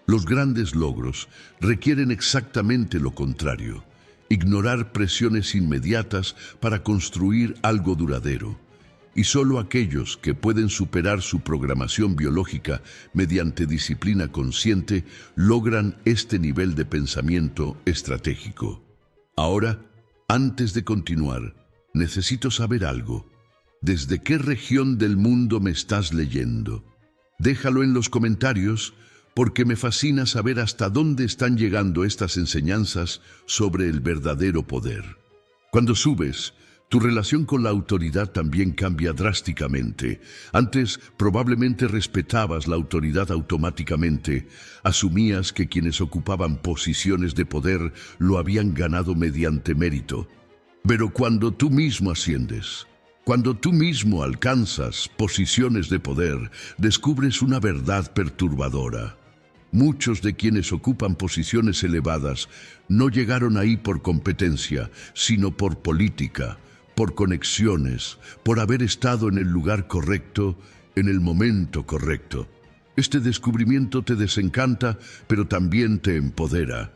Los grandes logros requieren exactamente lo contrario: ignorar presiones inmediatas para construir algo duradero. Y solo aquellos que pueden superar su programación biológica mediante disciplina consciente logran este nivel de pensamiento estratégico. Ahora, antes de continuar, necesito saber algo. ¿Desde qué región del mundo me estás leyendo? Déjalo en los comentarios porque me fascina saber hasta dónde están llegando estas enseñanzas sobre el verdadero poder. Cuando subes, Tu relación con la autoridad también cambia drásticamente. Antes probablemente respetabas la autoridad automáticamente. Asumías que quienes ocupaban posiciones de poder lo habían ganado mediante mérito. Pero cuando tú mismo asciendes, cuando tú mismo alcanzas posiciones de poder, descubres una verdad perturbadora. Muchos de quienes ocupan posiciones elevadas no llegaron ahí por competencia, sino por política, por conexiones, por haber estado en el lugar correcto, en el momento correcto. Este descubrimiento te desencanta, pero también te empodera.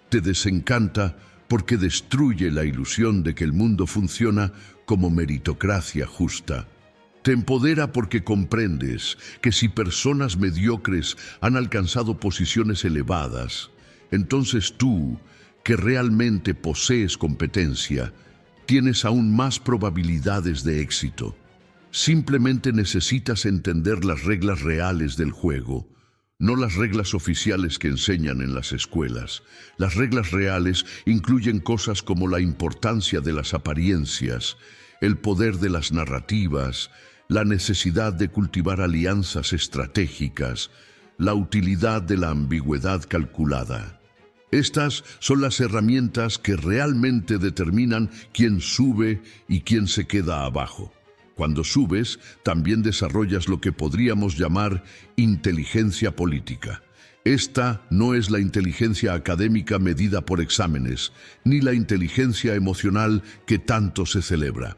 Te desencanta porque destruye la ilusión de que el mundo funciona como meritocracia justa. Te empodera porque comprendes que si personas mediocres han alcanzado posiciones elevadas, entonces tú, que realmente posees competencia, tienes aún más probabilidades de éxito. Simplemente necesitas entender las reglas reales del juego, no las reglas oficiales que enseñan en las escuelas. Las reglas reales incluyen cosas como la importancia de las apariencias, el poder de las narrativas, la necesidad de cultivar alianzas estratégicas, la utilidad de la ambigüedad calculada. Estas son las herramientas que realmente determinan quién sube y quién se queda abajo. Cuando subes, también desarrollas lo que podríamos llamar inteligencia política. Esta no es la inteligencia académica medida por exámenes, ni la inteligencia emocional que tanto se celebra.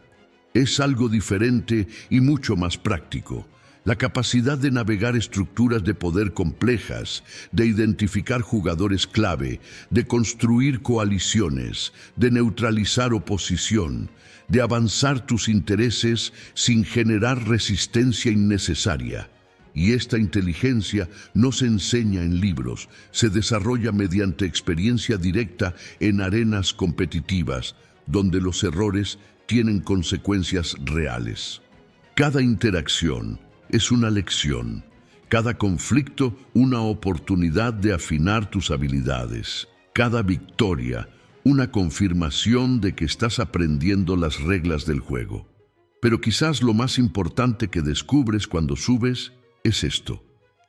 Es algo diferente y mucho más práctico. La capacidad de navegar estructuras de poder complejas, de identificar jugadores clave, de construir coaliciones, de neutralizar oposición, de avanzar tus intereses sin generar resistencia innecesaria. Y esta inteligencia no se enseña en libros, se desarrolla mediante experiencia directa en arenas competitivas, donde los errores tienen consecuencias reales. Cada interacción es una lección, cada conflicto una oportunidad de afinar tus habilidades, cada victoria una confirmación de que estás aprendiendo las reglas del juego. Pero quizás lo más importante que descubres cuando subes es esto.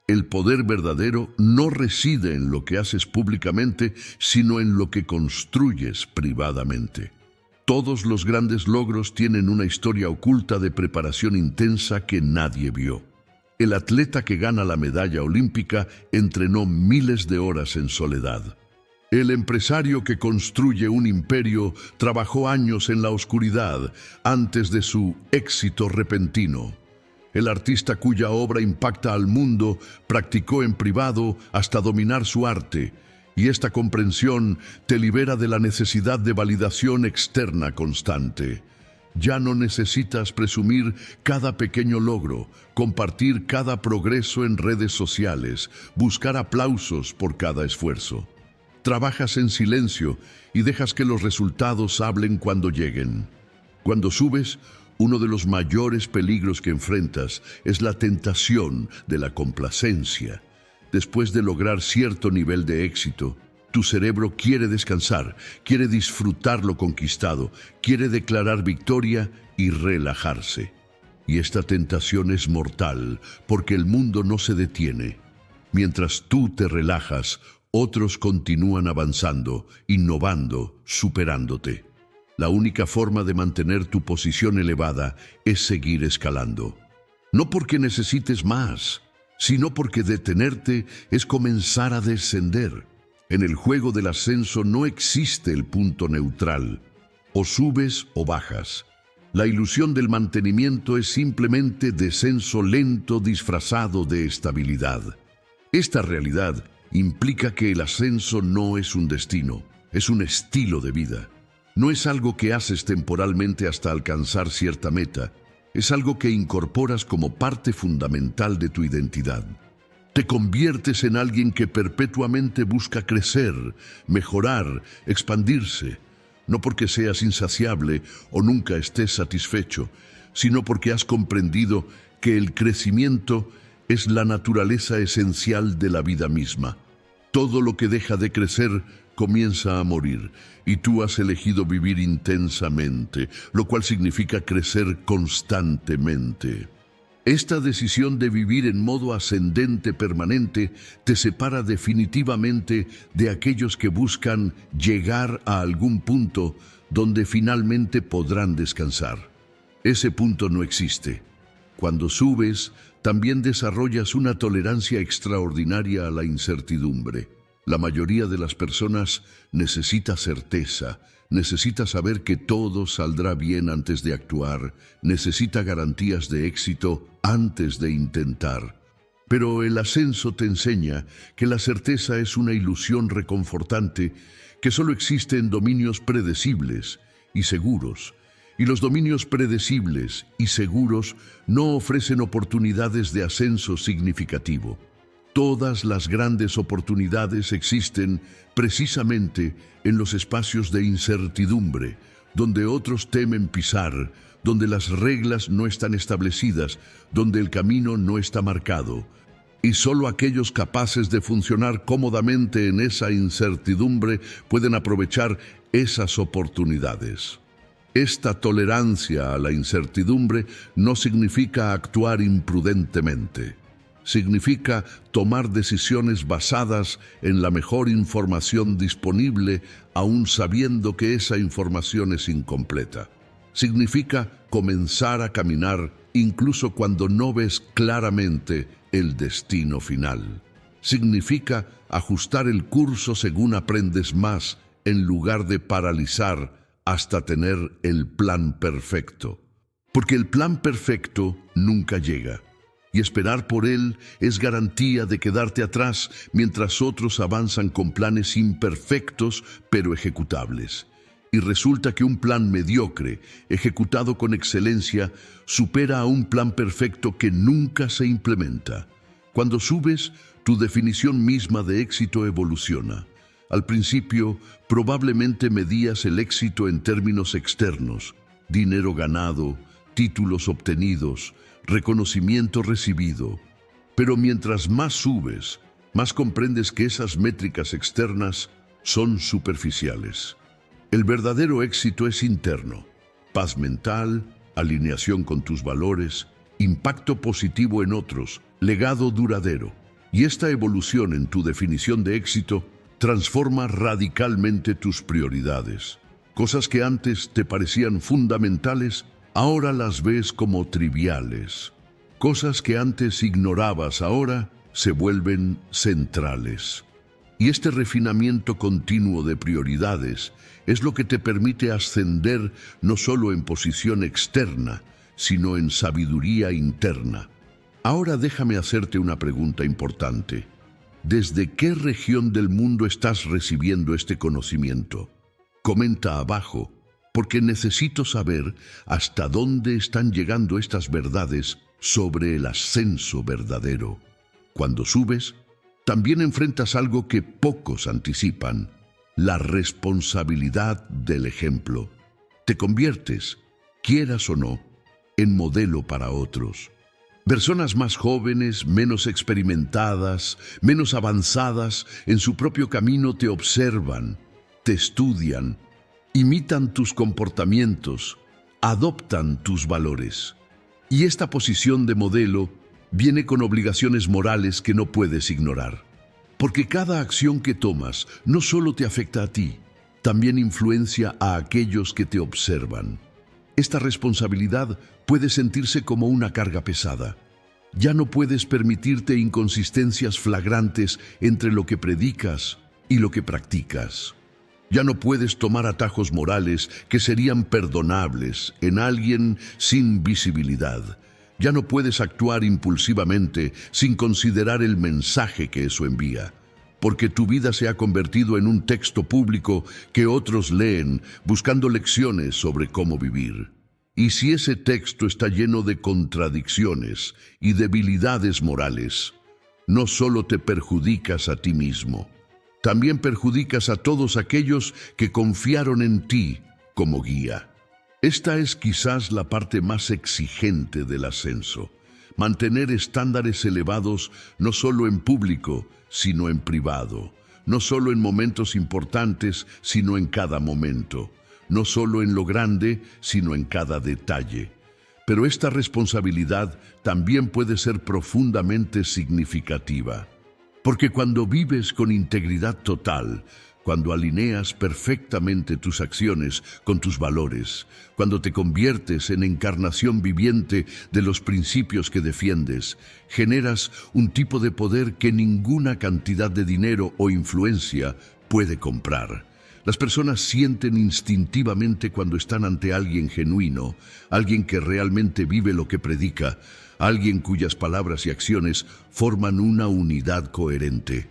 El poder verdadero no reside en lo que haces públicamente, sino en lo que construyes privadamente. Todos los grandes logros tienen una historia oculta de preparación intensa que nadie vio. El atleta que gana la medalla olímpica entrenó miles de horas en soledad. El empresario que construye un imperio trabajó años en la oscuridad antes de su éxito repentino. El artista cuya obra impacta al mundo practicó en privado hasta dominar su arte, y esta comprensión te libera de la necesidad de validación externa constante. Ya no necesitas presumir cada pequeño logro, compartir cada progreso en redes sociales, buscar aplausos por cada esfuerzo. Trabajas en silencio y dejas que los resultados hablen cuando lleguen. Cuando subes, uno de los mayores peligros que enfrentas es la tentación de la complacencia. Después de lograr cierto nivel de éxito, tu cerebro quiere descansar, quiere disfrutar lo conquistado, quiere declarar victoria y relajarse. Y esta tentación es mortal, porque el mundo no se detiene. Mientras tú te relajas, otros continúan avanzando, innovando, superándote. La única forma de mantener tu posición elevada es seguir escalando. No porque necesites más, sino porque detenerte es comenzar a descender. En el juego del ascenso no existe el punto neutral. O subes o bajas. La ilusión del mantenimiento es simplemente descenso lento disfrazado de estabilidad. Esta realidad implica que el ascenso no es un destino, es un estilo de vida. No es algo que haces temporalmente hasta alcanzar cierta meta. Es algo que incorporas como parte fundamental de tu identidad. Te conviertes en alguien que perpetuamente busca crecer, mejorar, expandirse, no porque seas insaciable o nunca estés satisfecho, sino porque has comprendido que el crecimiento es la naturaleza esencial de la vida misma. Todo lo que deja de crecer comienza a morir y tú has elegido vivir intensamente, lo cual significa crecer constantemente. Esta decisión de vivir en modo ascendente permanente te separa definitivamente de aquellos que buscan llegar a algún punto donde finalmente podrán descansar. Ese punto no existe. Cuando subes, también desarrollas una tolerancia extraordinaria a la incertidumbre. La mayoría de las personas necesita certeza, necesita saber que todo saldrá bien antes de actuar, necesita garantías de éxito antes de intentar. Pero el ascenso te enseña que la certeza es una ilusión reconfortante que solo existe en dominios predecibles y seguros. Y los dominios predecibles y seguros no ofrecen oportunidades de ascenso significativo. Todas las grandes oportunidades existen precisamente en los espacios de incertidumbre, donde otros temen pisar, donde las reglas no están establecidas, donde el camino no está marcado. Y solo aquellos capaces de funcionar cómodamente en esa incertidumbre pueden aprovechar esas oportunidades. Esta tolerancia a la incertidumbre no significa actuar imprudentemente. Significa tomar decisiones basadas en la mejor información disponible, aun sabiendo que esa información es incompleta. Significa comenzar a caminar incluso cuando no ves claramente el destino final. Significa ajustar el curso según aprendes más, en lugar de paralizar hasta tener el plan perfecto. Porque el plan perfecto nunca llega. Y esperar por él es garantía de quedarte atrás mientras otros avanzan con planes imperfectos pero ejecutables. Y resulta que un plan mediocre, ejecutado con excelencia, supera a un plan perfecto que nunca se implementa. Cuando subes, tu definición misma de éxito evoluciona. Al principio, probablemente medías el éxito en términos externos: dinero ganado, títulos obtenidos, reconocimiento recibido. Pero mientras más subes, más comprendes que esas métricas externas son superficiales. El verdadero éxito es interno: paz mental, alineación con tus valores, impacto positivo en otros, legado duradero. Y esta evolución en tu definición de éxito transforma radicalmente tus prioridades. Cosas que antes te parecían fundamentales, ahora las ves como triviales. Cosas que antes ignorabas ahora se vuelven centrales. Y este refinamiento continuo de prioridades es lo que te permite ascender no solo en posición externa, sino en sabiduría interna. Ahora déjame hacerte una pregunta importante. ¿Desde qué región del mundo estás recibiendo este conocimiento? Comenta abajo, porque necesito saber hasta dónde están llegando estas verdades sobre el ascenso verdadero. Cuando subes, también enfrentas algo que pocos anticipan: la responsabilidad del ejemplo. Te conviertes, quieras o no, en modelo para otros. Personas más jóvenes, menos experimentadas, menos avanzadas en su propio camino te observan, te estudian, imitan tus comportamientos, adoptan tus valores. Y esta posición de modelo viene con obligaciones morales que no puedes ignorar. Porque cada acción que tomas no solo te afecta a ti, también influencia a aquellos que te observan. Esta responsabilidad puede sentirse como una carga pesada. Ya no puedes permitirte inconsistencias flagrantes entre lo que predicas y lo que practicas. Ya no puedes tomar atajos morales que serían perdonables en alguien sin visibilidad. Ya no puedes actuar impulsivamente sin considerar el mensaje que eso envía. Porque tu vida se ha convertido en un texto público que otros leen buscando lecciones sobre cómo vivir. Y si ese texto está lleno de contradicciones y debilidades morales, no solo te perjudicas a ti mismo, también perjudicas a todos aquellos que confiaron en ti como guía. Esta es quizás la parte más exigente del ascenso: mantener estándares elevados no solo en público, sino en privado. no solo en momentos importantes, sino en cada momento, no solo en lo grande, sino en cada detalle. Pero esta responsabilidad también puede ser profundamente significativa, porque cuando vives con integridad total, cuando alineas perfectamente tus acciones con tus valores, cuando te conviertes en encarnación viviente de los principios que defiendes, generas un tipo de poder que ninguna cantidad de dinero o influencia puede comprar. Las personas sienten instintivamente cuando están ante alguien genuino, alguien que realmente vive lo que predica, alguien cuyas palabras y acciones forman una unidad coherente.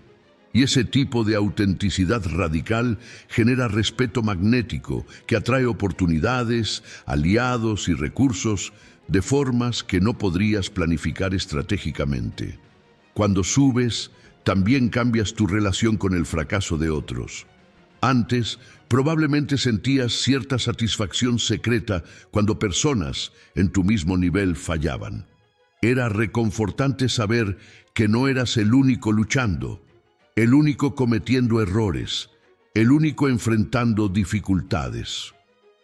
Y ese tipo de autenticidad radical genera respeto magnético que atrae oportunidades, aliados y recursos de formas que no podrías planificar estratégicamente. Cuando subes, también cambias tu relación con el fracaso de otros. Antes, probablemente sentías cierta satisfacción secreta cuando personas en tu mismo nivel fallaban. Era reconfortante saber que no eras el único luchando, el único cometiendo errores, el único enfrentando dificultades.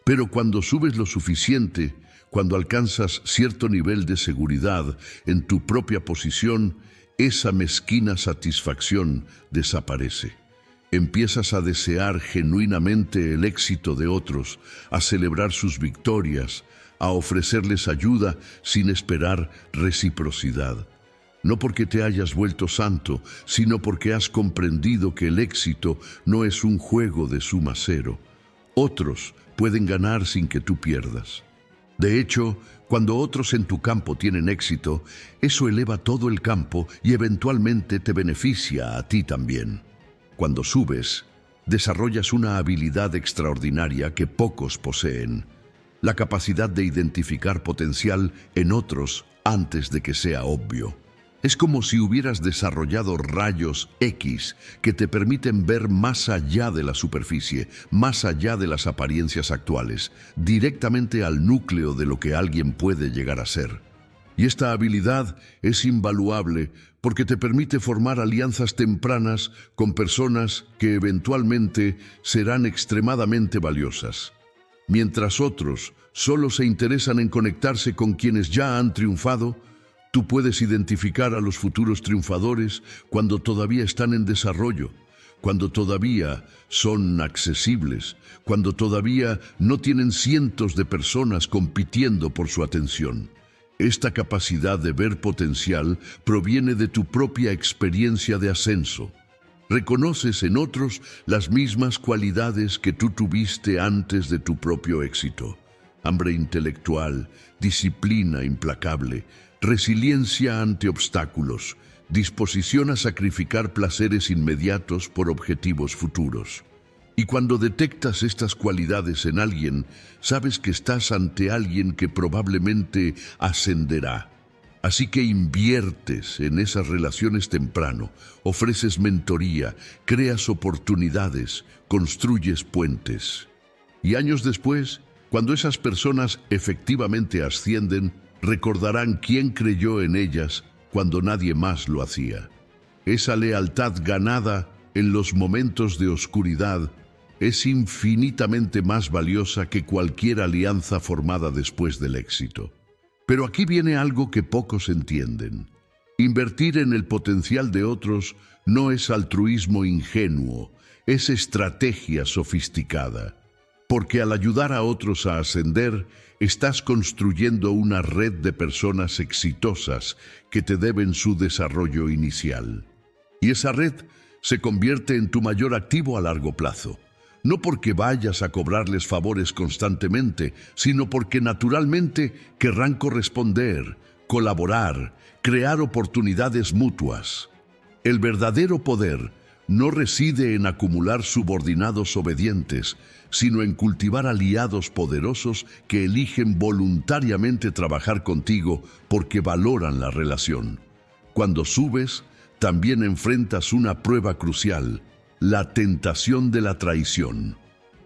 Pero cuando subes lo suficiente, cuando alcanzas cierto nivel de seguridad en tu propia posición, esa mezquina satisfacción desaparece. Empiezas a desear genuinamente el éxito de otros, a celebrar sus victorias, a ofrecerles ayuda sin esperar reciprocidad. No porque te hayas vuelto santo, sino porque has comprendido que el éxito no es un juego de suma cero. Otros pueden ganar sin que tú pierdas. De hecho, cuando otros en tu campo tienen éxito, eso eleva todo el campo y eventualmente te beneficia a ti también. Cuando subes, desarrollas una habilidad extraordinaria que pocos poseen, la capacidad de identificar potencial en otros antes de que sea obvio. Es como si hubieras desarrollado rayos X que te permiten ver más allá de la superficie, más allá de las apariencias actuales, directamente al núcleo de lo que alguien puede llegar a ser. Y esta habilidad es invaluable porque te permite formar alianzas tempranas con personas que eventualmente serán extremadamente valiosas. Mientras otros solo se interesan en conectarse con quienes ya han triunfado, tú puedes identificar a los futuros triunfadores cuando todavía están en desarrollo, cuando todavía son accesibles, cuando todavía no tienen cientos de personas compitiendo por su atención. Esta capacidad de ver potencial proviene de tu propia experiencia de ascenso. Reconoces en otros las mismas cualidades que tú tuviste antes de tu propio éxito. Hambre intelectual, disciplina implacable, resiliencia ante obstáculos, disposición a sacrificar placeres inmediatos por objetivos futuros. Y cuando detectas estas cualidades en alguien, sabes que estás ante alguien que probablemente ascenderá. Así que inviertes en esas relaciones temprano, ofreces mentoría, creas oportunidades, construyes puentes. Y años después, cuando esas personas efectivamente ascienden, recordarán quién creyó en ellas cuando nadie más lo hacía. Esa lealtad ganada en los momentos de oscuridad es infinitamente más valiosa que cualquier alianza formada después del éxito. Pero aquí viene algo que pocos entienden. Invertir en el potencial de otros no es altruismo ingenuo, es estrategia sofisticada. Porque al ayudar a otros a ascender, estás construyendo una red de personas exitosas que te deben su desarrollo inicial. Y esa red se convierte en tu mayor activo a largo plazo. No porque vayas a cobrarles favores constantemente, sino porque naturalmente querrán corresponder, colaborar, crear oportunidades mutuas. El verdadero poder no reside en acumular subordinados obedientes, sino en cultivar aliados poderosos que eligen voluntariamente trabajar contigo porque valoran la relación. Cuando subes, también enfrentas una prueba crucial: la tentación de la traición.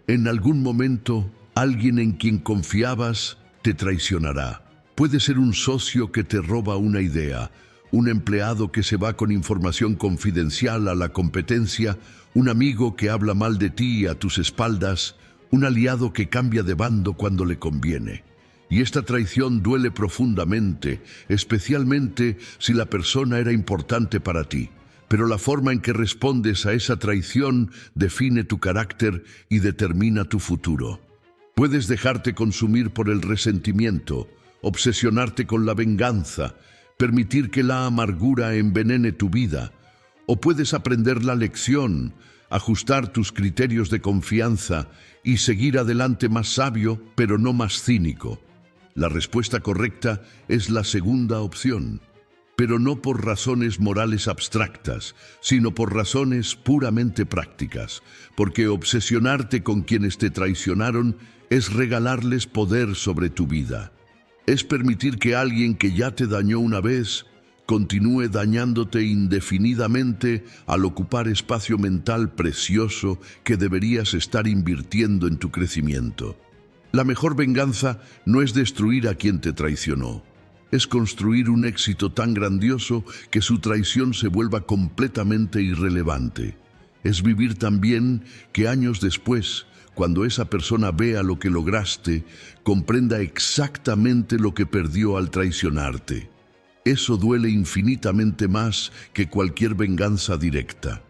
En algún momento, alguien en quien confiabas te traicionará. Puede ser un socio que te roba una idea, un empleado que se va con información confidencial a la competencia, un amigo que habla mal de ti a tus espaldas, un aliado que cambia de bando cuando le conviene. Y esta traición duele profundamente, especialmente si la persona era importante para ti. Pero la forma en que respondes a esa traición define tu carácter y determina tu futuro. Puedes dejarte consumir por el resentimiento, obsesionarte con la venganza, permitir que la amargura envenene tu vida, o puedes aprender la lección, ajustar tus criterios de confianza y seguir adelante más sabio, pero no más cínico. La respuesta correcta es la segunda opción, pero no por razones morales abstractas, sino por razones puramente prácticas, porque obsesionarte con quienes te traicionaron es regalarles poder sobre tu vida. Es permitir que alguien que ya te dañó una vez continúe dañándote indefinidamente al ocupar espacio mental precioso que deberías estar invirtiendo en tu crecimiento. La mejor venganza no es destruir a quien te traicionó. Es construir un éxito tan grandioso que su traición se vuelva completamente irrelevante. Es vivir tan bien que años después, cuando esa persona vea lo que lograste, comprenda exactamente lo que perdió al traicionarte. Eso duele infinitamente más que cualquier venganza directa.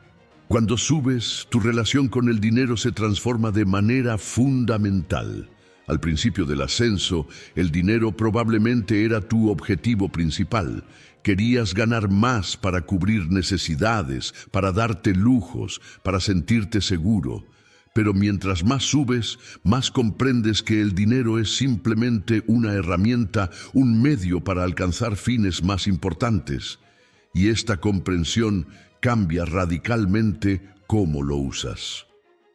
Cuando subes, tu relación con el dinero se transforma de manera fundamental. Al principio del ascenso, el dinero probablemente era tu objetivo principal. Querías ganar más para cubrir necesidades, para darte lujos, para sentirte seguro. Pero mientras más subes, más comprendes que el dinero es simplemente una herramienta, un medio para alcanzar fines más importantes. Y esta comprensión cambia radicalmente cómo lo usas.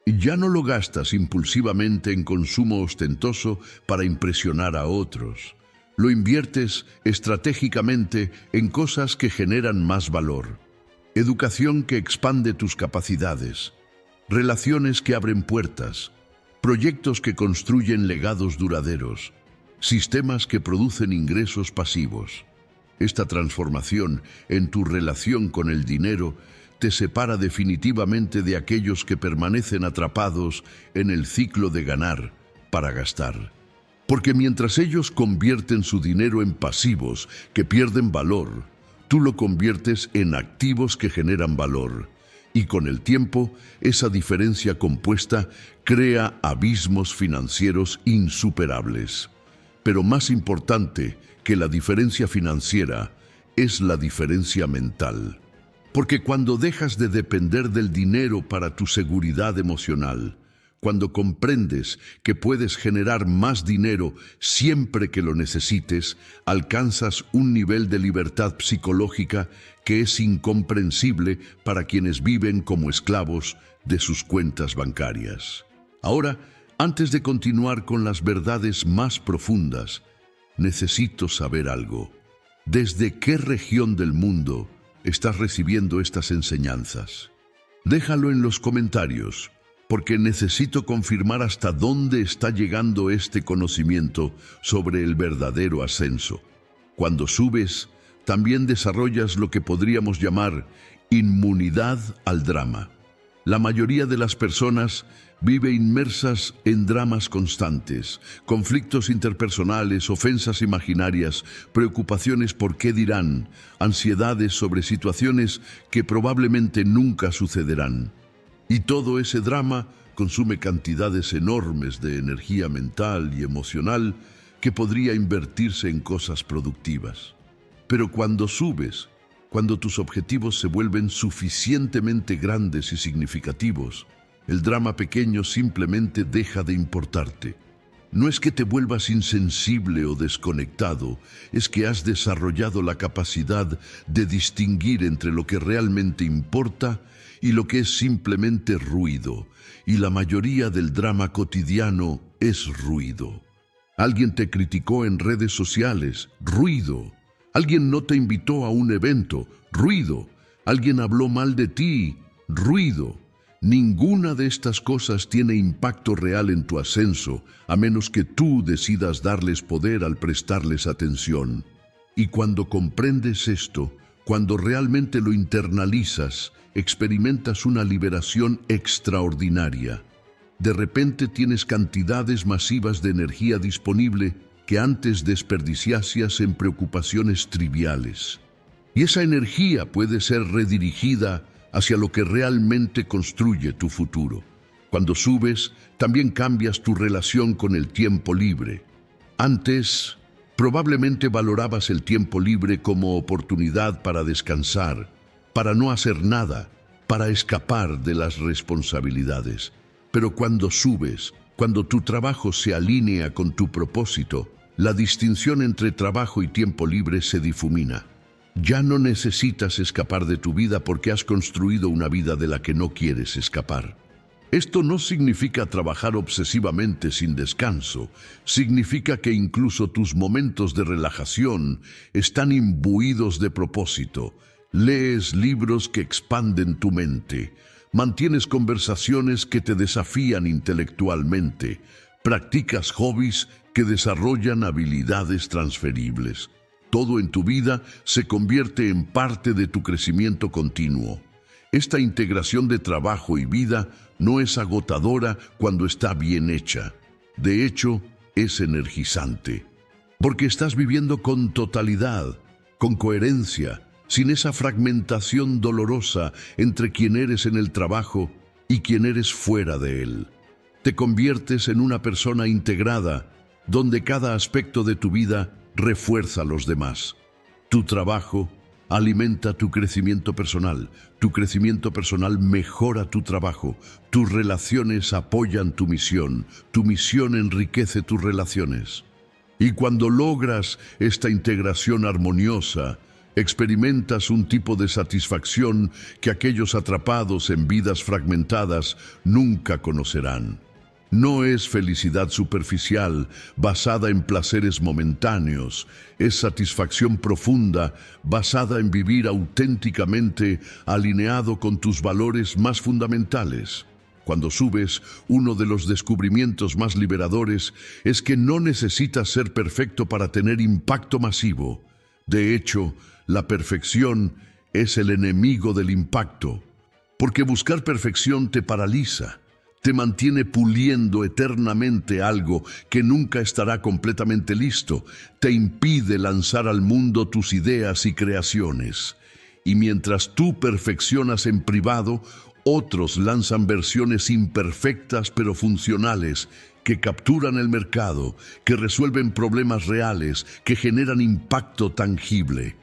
Ya no lo gastas impulsivamente en consumo ostentoso para impresionar a otros. Lo inviertes estratégicamente en cosas que generan más valor. Educación que expande tus capacidades. Relaciones que abren puertas. Proyectos que construyen legados duraderos. Sistemas que producen ingresos pasivos. Esta transformación en tu relación con el dinero te separa definitivamente de aquellos que permanecen atrapados en el ciclo de ganar para gastar. Porque mientras ellos convierten su dinero en pasivos que pierden valor, tú lo conviertes en activos que generan valor. Y con el tiempo, esa diferencia compuesta crea abismos financieros insuperables. Pero más importante que la diferencia financiera es la diferencia mental. Porque cuando dejas de depender del dinero para tu seguridad emocional, cuando comprendes que puedes generar más dinero siempre que lo necesites, alcanzas un nivel de libertad psicológica que es incomprensible para quienes viven como esclavos de sus cuentas bancarias. Ahora, antes de continuar con las verdades más profundas, necesito saber algo. ¿Desde qué región del mundo estás recibiendo estas enseñanzas? Déjalo en los comentarios, porque necesito confirmar hasta dónde está llegando este conocimiento sobre el verdadero ascenso. Cuando subes, también desarrollas lo que podríamos llamar inmunidad al drama. La mayoría de las personas vive inmersas en dramas constantes, conflictos interpersonales, ofensas imaginarias, preocupaciones por qué dirán, ansiedades sobre situaciones que probablemente nunca sucederán. Y todo ese drama consume cantidades enormes de energía mental y emocional que podría invertirse en cosas productivas. Pero cuando subes, cuando tus objetivos se vuelven suficientemente grandes y significativos, el drama pequeño simplemente deja de importarte. No es que te vuelvas insensible o desconectado, es que has desarrollado la capacidad de distinguir entre lo que realmente importa y lo que es simplemente ruido, y la mayoría del drama cotidiano es ruido. Alguien te criticó en redes sociales, ruido. Alguien no te invitó a un evento, ruido. Alguien habló mal de ti, ruido. Ninguna de estas cosas tiene impacto real en tu ascenso, a menos que tú decidas darles poder al prestarles atención. Y cuando comprendes esto, Cuando realmente lo internalizas, experimentas una liberación extraordinaria. De repente tienes cantidades masivas de energía disponible que antes desperdiciases en preocupaciones triviales. Y esa energía puede ser redirigida hacia lo que realmente construye tu futuro. Cuando subes, también cambias tu relación con el tiempo libre. Antes, probablemente valorabas el tiempo libre como oportunidad para descansar, para no hacer nada, para escapar de las responsabilidades. Pero cuando subes, cuando tu trabajo se alinea con tu propósito, la distinción entre trabajo y tiempo libre se difumina. Ya no necesitas escapar de tu vida porque has construido una vida de la que no quieres escapar. Esto no significa trabajar obsesivamente sin descanso. Significa que incluso tus momentos de relajación están imbuidos de propósito. Lees libros que expanden tu mente. Mantienes conversaciones que te desafían intelectualmente. Practicas hobbies que desarrollan habilidades transferibles. Todo en tu vida se convierte en parte de tu crecimiento continuo. Esta integración de trabajo y vida no es agotadora cuando está bien hecha. De hecho, es energizante. Porque estás viviendo con totalidad, con coherencia, sin esa fragmentación dolorosa entre quien eres en el trabajo y quien eres fuera de él. Te conviertes en una persona integrada, donde cada aspecto de tu vida refuerza a los demás. Tu trabajo alimenta tu crecimiento personal mejora tu trabajo, tus relaciones apoyan tu misión enriquece tus relaciones. Y cuando logras esta integración armoniosa, experimentas un tipo de satisfacción que aquellos atrapados en vidas fragmentadas nunca conocerán. No es felicidad superficial, basada en placeres momentáneos. Es satisfacción profunda, basada en vivir auténticamente alineado con tus valores más fundamentales. Cuando subes, uno de los descubrimientos más liberadores es que no necesitas ser perfecto para tener impacto masivo. De hecho, la perfección es el enemigo del impacto, porque buscar perfección te paraliza. Te mantiene puliendo eternamente algo que nunca estará completamente listo. Te impide lanzar al mundo tus ideas y creaciones. Y mientras tú perfeccionas en privado, otros lanzan versiones imperfectas pero funcionales que capturan el mercado, que resuelven problemas reales, que generan impacto tangible.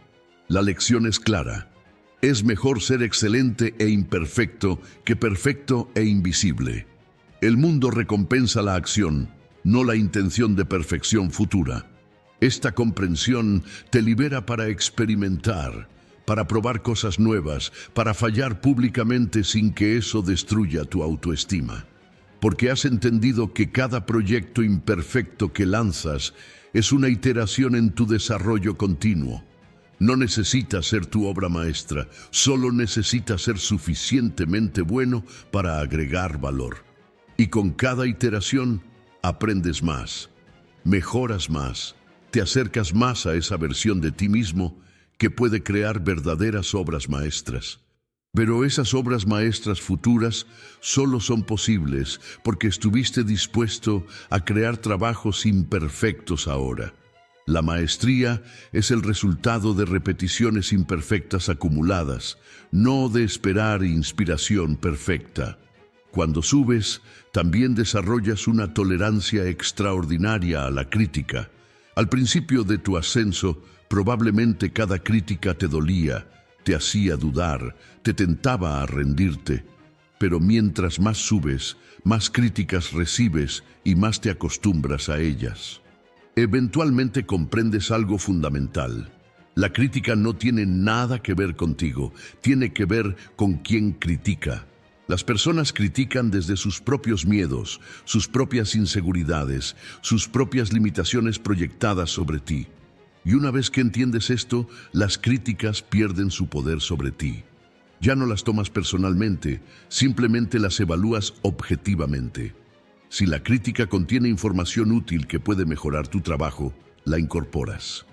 La lección es clara. Es mejor ser excelente e imperfecto que perfecto e invisible. El mundo recompensa la acción, no la intención de perfección futura. Esta comprensión te libera para experimentar, para probar cosas nuevas, para fallar públicamente sin que eso destruya tu autoestima. Porque has entendido que cada proyecto imperfecto que lanzas es una iteración en tu desarrollo continuo. No necesitas ser tu obra maestra, solo necesitas ser suficientemente bueno para agregar valor. Y con cada iteración aprendes más, mejoras más, te acercas más a esa versión de ti mismo que puede crear verdaderas obras maestras. Pero esas obras maestras futuras solo son posibles porque estuviste dispuesto a crear trabajos imperfectos ahora. La maestría es el resultado de repeticiones imperfectas acumuladas, no de esperar inspiración perfecta. Cuando subes, también desarrollas una tolerancia extraordinaria a la crítica. Al principio de tu ascenso, probablemente cada crítica te dolía, te hacía dudar, te tentaba a rendirte. Pero mientras más subes, más críticas recibes y más te acostumbras a ellas. Eventualmente comprendes algo fundamental. La crítica no tiene nada que ver contigo, tiene que ver con quien critica. Las personas critican desde sus propios miedos, sus propias inseguridades, sus propias limitaciones proyectadas sobre ti. Y una vez que entiendes esto, las críticas pierden su poder sobre ti. Ya no las tomas personalmente, simplemente las evalúas objetivamente. Si la crítica contiene información útil que puede mejorar tu trabajo, la incorporas.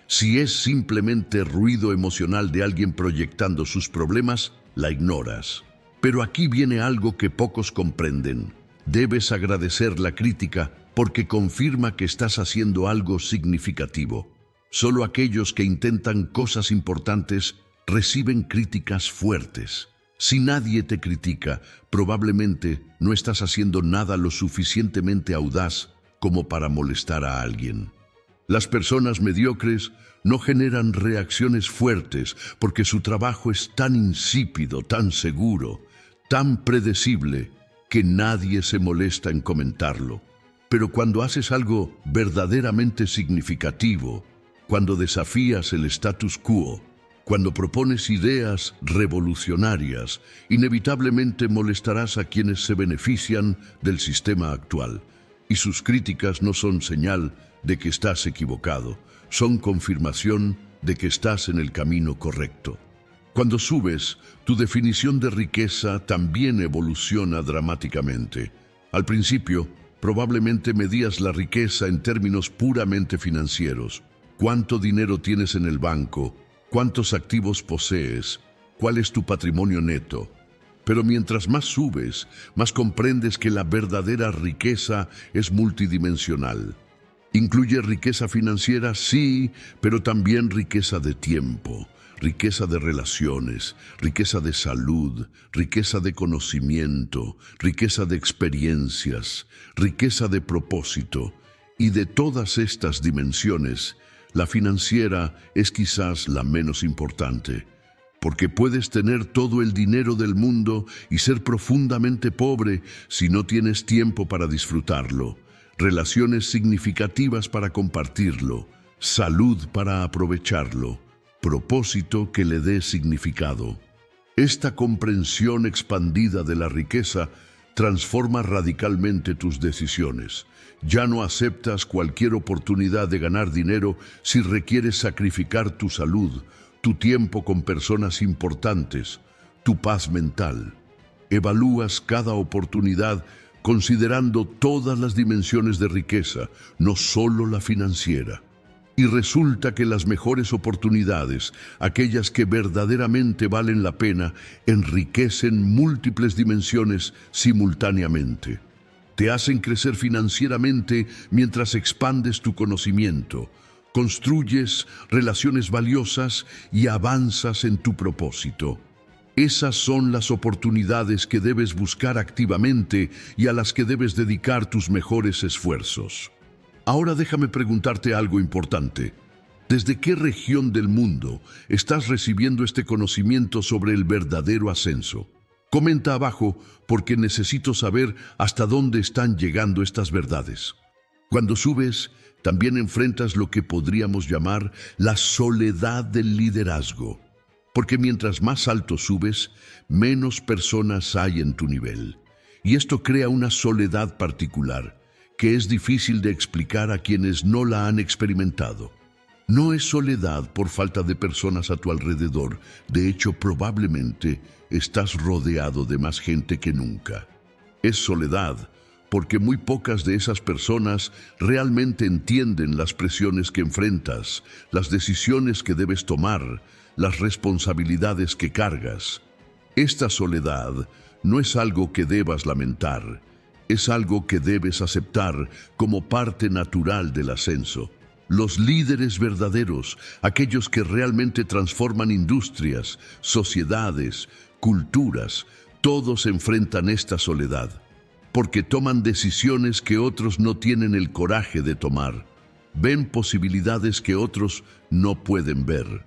Si es simplemente ruido emocional de alguien proyectando sus problemas, la ignoras. Pero aquí viene algo que pocos comprenden. Debes agradecer la crítica porque confirma que estás haciendo algo significativo. Solo aquellos que intentan cosas importantes reciben críticas fuertes. Si nadie te critica, probablemente no estás haciendo nada lo suficientemente audaz como para molestar a alguien. Las personas mediocres no generan reacciones fuertes porque su trabajo es tan insípido, tan seguro, tan predecible, que nadie se molesta en comentarlo. Pero cuando haces algo verdaderamente significativo, cuando desafías el status quo, cuando propones ideas revolucionarias, inevitablemente molestarás a quienes se benefician del sistema actual. Y sus críticas no son señal de que estás equivocado, son confirmación de que estás en el camino correcto. Cuando subes, tu definición de riqueza también evoluciona dramáticamente. Al principio, probablemente medías la riqueza en términos puramente financieros. ¿Cuánto dinero tienes en el banco? ¿Cuántos activos posees? ¿Cuál es tu patrimonio neto? Pero mientras más subes, más comprendes que la verdadera riqueza es multidimensional. Incluye riqueza financiera, sí, pero también riqueza de tiempo, riqueza de relaciones, riqueza de salud, riqueza de conocimiento, riqueza de experiencias, riqueza de propósito. Y de todas estas dimensiones, la financiera es quizás la menos importante, porque puedes tener todo el dinero del mundo y ser profundamente pobre si no tienes tiempo para disfrutarlo, relaciones significativas para compartirlo, salud para aprovecharlo, propósito que le dé significado. Esta comprensión expandida de la riqueza transforma radicalmente tus decisiones. Ya no aceptas cualquier oportunidad de ganar dinero si requieres sacrificar tu salud, tu tiempo con personas importantes, tu paz mental. Evalúas cada oportunidad considerando todas las dimensiones de riqueza, no solo la financiera. Y resulta que las mejores oportunidades, aquellas que verdaderamente valen la pena, enriquecen múltiples dimensiones simultáneamente. Te hacen crecer financieramente mientras expandes tu conocimiento, construyes relaciones valiosas y avanzas en tu propósito. Esas son las oportunidades que debes buscar activamente y a las que debes dedicar tus mejores esfuerzos. Ahora déjame preguntarte algo importante. ¿Desde qué región del mundo estás recibiendo este conocimiento sobre el verdadero ascenso? Comenta abajo porque necesito saber hasta dónde están llegando estas verdades. Cuando subes, también enfrentas lo que podríamos llamar la soledad del liderazgo. Porque mientras más alto subes, menos personas hay en tu nivel. Y esto crea una soledad particular, que es difícil de explicar a quienes no la han experimentado. No es soledad por falta de personas a tu alrededor. De hecho, probablemente estás rodeado de más gente que nunca. Es soledad porque muy pocas de esas personas realmente entienden las presiones que enfrentas, las decisiones que debes tomar, las responsabilidades que cargas. Esta soledad no es algo que debas lamentar, es algo que debes aceptar como parte natural del ascenso. Los líderes verdaderos, aquellos que realmente transforman industrias, sociedades, culturas, todos enfrentan esta soledad, porque toman decisiones que otros no tienen el coraje de tomar, ven posibilidades que otros no pueden ver.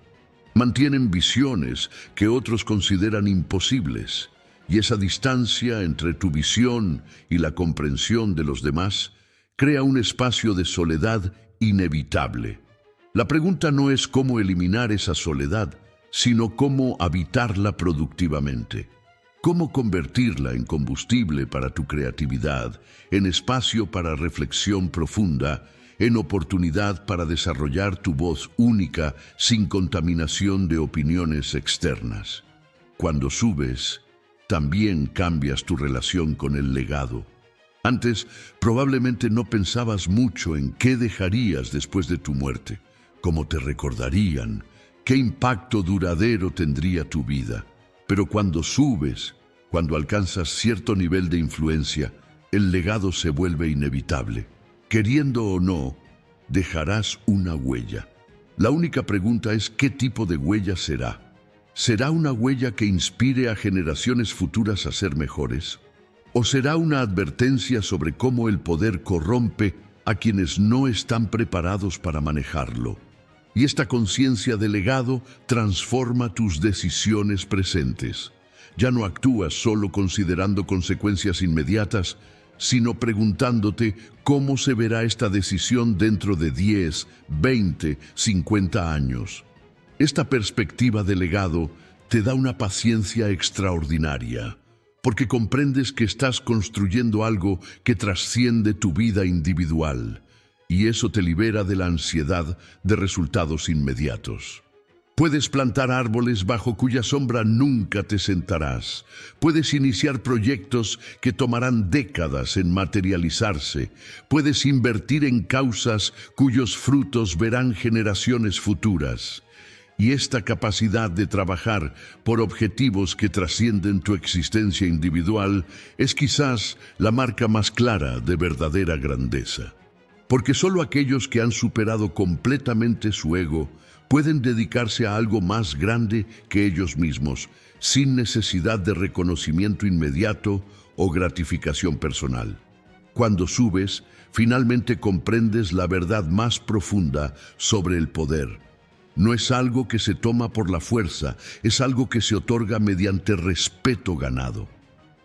Mantienen visiones que otros consideran imposibles, y esa distancia entre tu visión y la comprensión de los demás crea un espacio de soledad inevitable. La pregunta no es cómo eliminar esa soledad, sino cómo habitarla productivamente. Cómo convertirla en combustible para tu creatividad, en espacio para reflexión profunda, en oportunidad para desarrollar tu voz única sin contaminación de opiniones externas. Cuando subes, también cambias tu relación con el legado. Antes, probablemente no pensabas mucho en qué dejarías después de tu muerte. cómo te recordarían, qué impacto duradero tendría tu vida. Pero cuando subes, cuando alcanzas cierto nivel de influencia, el legado se vuelve inevitable. Queriendo o no, dejarás una huella. La única pregunta es ¿qué tipo de huella será? ¿Será una huella que inspire a generaciones futuras a ser mejores? ¿O será una advertencia sobre cómo el poder corrompe a quienes no están preparados para manejarlo? Y esta conciencia de legado transforma tus decisiones presentes. Ya no actúas solo considerando consecuencias inmediatas, sino preguntándote cómo se verá esta decisión dentro de 10, 20, 50 años. Esta perspectiva de legado te da una paciencia extraordinaria, porque comprendes que estás construyendo algo que trasciende tu vida individual, y eso te libera de la ansiedad de resultados inmediatos. Puedes plantar árboles bajo cuya sombra nunca te sentarás. Puedes iniciar proyectos que tomarán décadas en materializarse. Puedes invertir en causas cuyos frutos verán generaciones futuras. Y esta capacidad de trabajar por objetivos que trascienden tu existencia individual es quizás la marca más clara de verdadera grandeza. Porque solo aquellos que han superado completamente su ego pueden dedicarse a algo más grande que ellos mismos, sin necesidad de reconocimiento inmediato o gratificación personal. Cuando subes, finalmente comprendes la verdad más profunda sobre el poder. No es algo que se toma por la fuerza, es algo que se otorga mediante respeto ganado.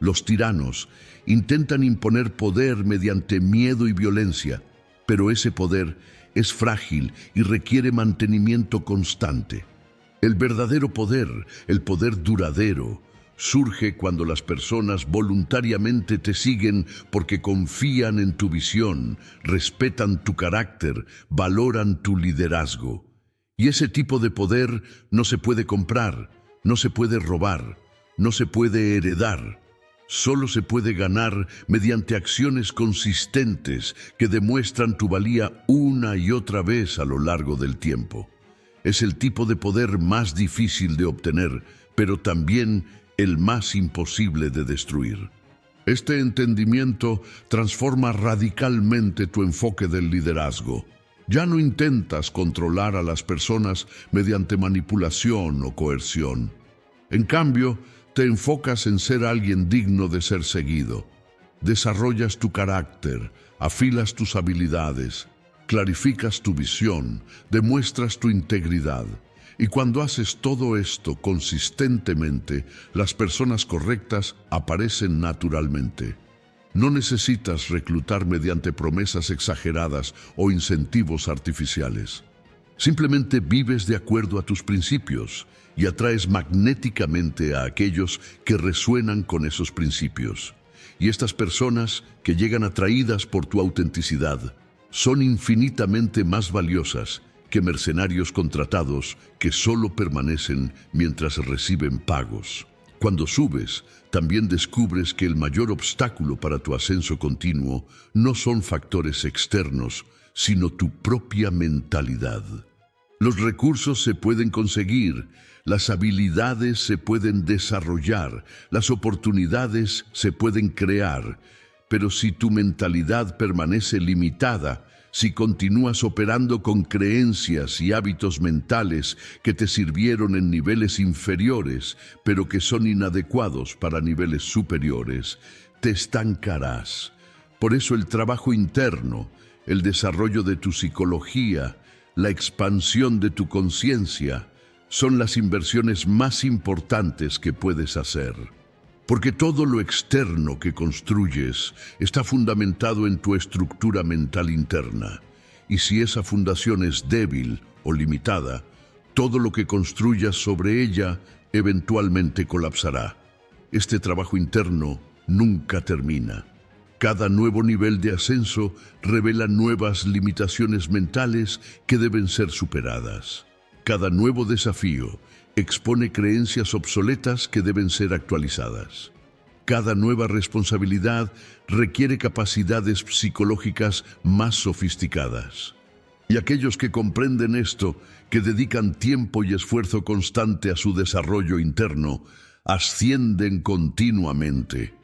Los tiranos intentan imponer poder mediante miedo y violencia, pero ese poder es frágil y requiere mantenimiento constante. El verdadero poder, el poder duradero, surge cuando las personas voluntariamente te siguen porque confían en tu visión, respetan tu carácter, valoran tu liderazgo. Y ese tipo de poder no se puede comprar, no se puede robar, no se puede heredar. Solo se puede ganar mediante acciones consistentes que demuestran tu valía una y otra vez a lo largo del tiempo. Es el tipo de poder más difícil de obtener, pero también el más imposible de destruir. Este entendimiento transforma radicalmente tu enfoque del liderazgo. Ya no intentas controlar a las personas mediante manipulación o coerción. En cambio, te enfocas en ser alguien digno de ser seguido. Desarrollas tu carácter, afilas tus habilidades, clarificas tu visión, demuestras tu integridad. Y cuando haces todo esto consistentemente, las personas correctas aparecen naturalmente. No necesitas reclutar mediante promesas exageradas o incentivos artificiales. Simplemente vives de acuerdo a tus principios y atraes magnéticamente a aquellos que resuenan con esos principios. Y estas personas que llegan atraídas por tu autenticidad son infinitamente más valiosas que mercenarios contratados que solo permanecen mientras reciben pagos. Cuando subes, también descubres que el mayor obstáculo para tu ascenso continuo no son factores externos, sino tu propia mentalidad. Los recursos se pueden conseguir, las habilidades se pueden desarrollar, las oportunidades se pueden crear, pero si tu mentalidad permanece limitada, si continúas operando con creencias y hábitos mentales que te sirvieron en niveles inferiores, pero que son inadecuados para niveles superiores, te estancarás. Por eso el trabajo interno, el desarrollo de tu psicología, la expansión de tu conciencia, son las inversiones más importantes que puedes hacer. Porque todo lo externo que construyes está fundamentado en tu estructura mental interna. Y si esa fundación es débil o limitada, todo lo que construyas sobre ella eventualmente colapsará. Este trabajo interno nunca termina. Cada nuevo nivel de ascenso revela nuevas limitaciones mentales que deben ser superadas. Cada nuevo desafío expone creencias obsoletas que deben ser actualizadas. Cada nueva responsabilidad requiere capacidades psicológicas más sofisticadas. Y aquellos que comprenden esto, que dedican tiempo y esfuerzo constante a su desarrollo interno, ascienden continuamente,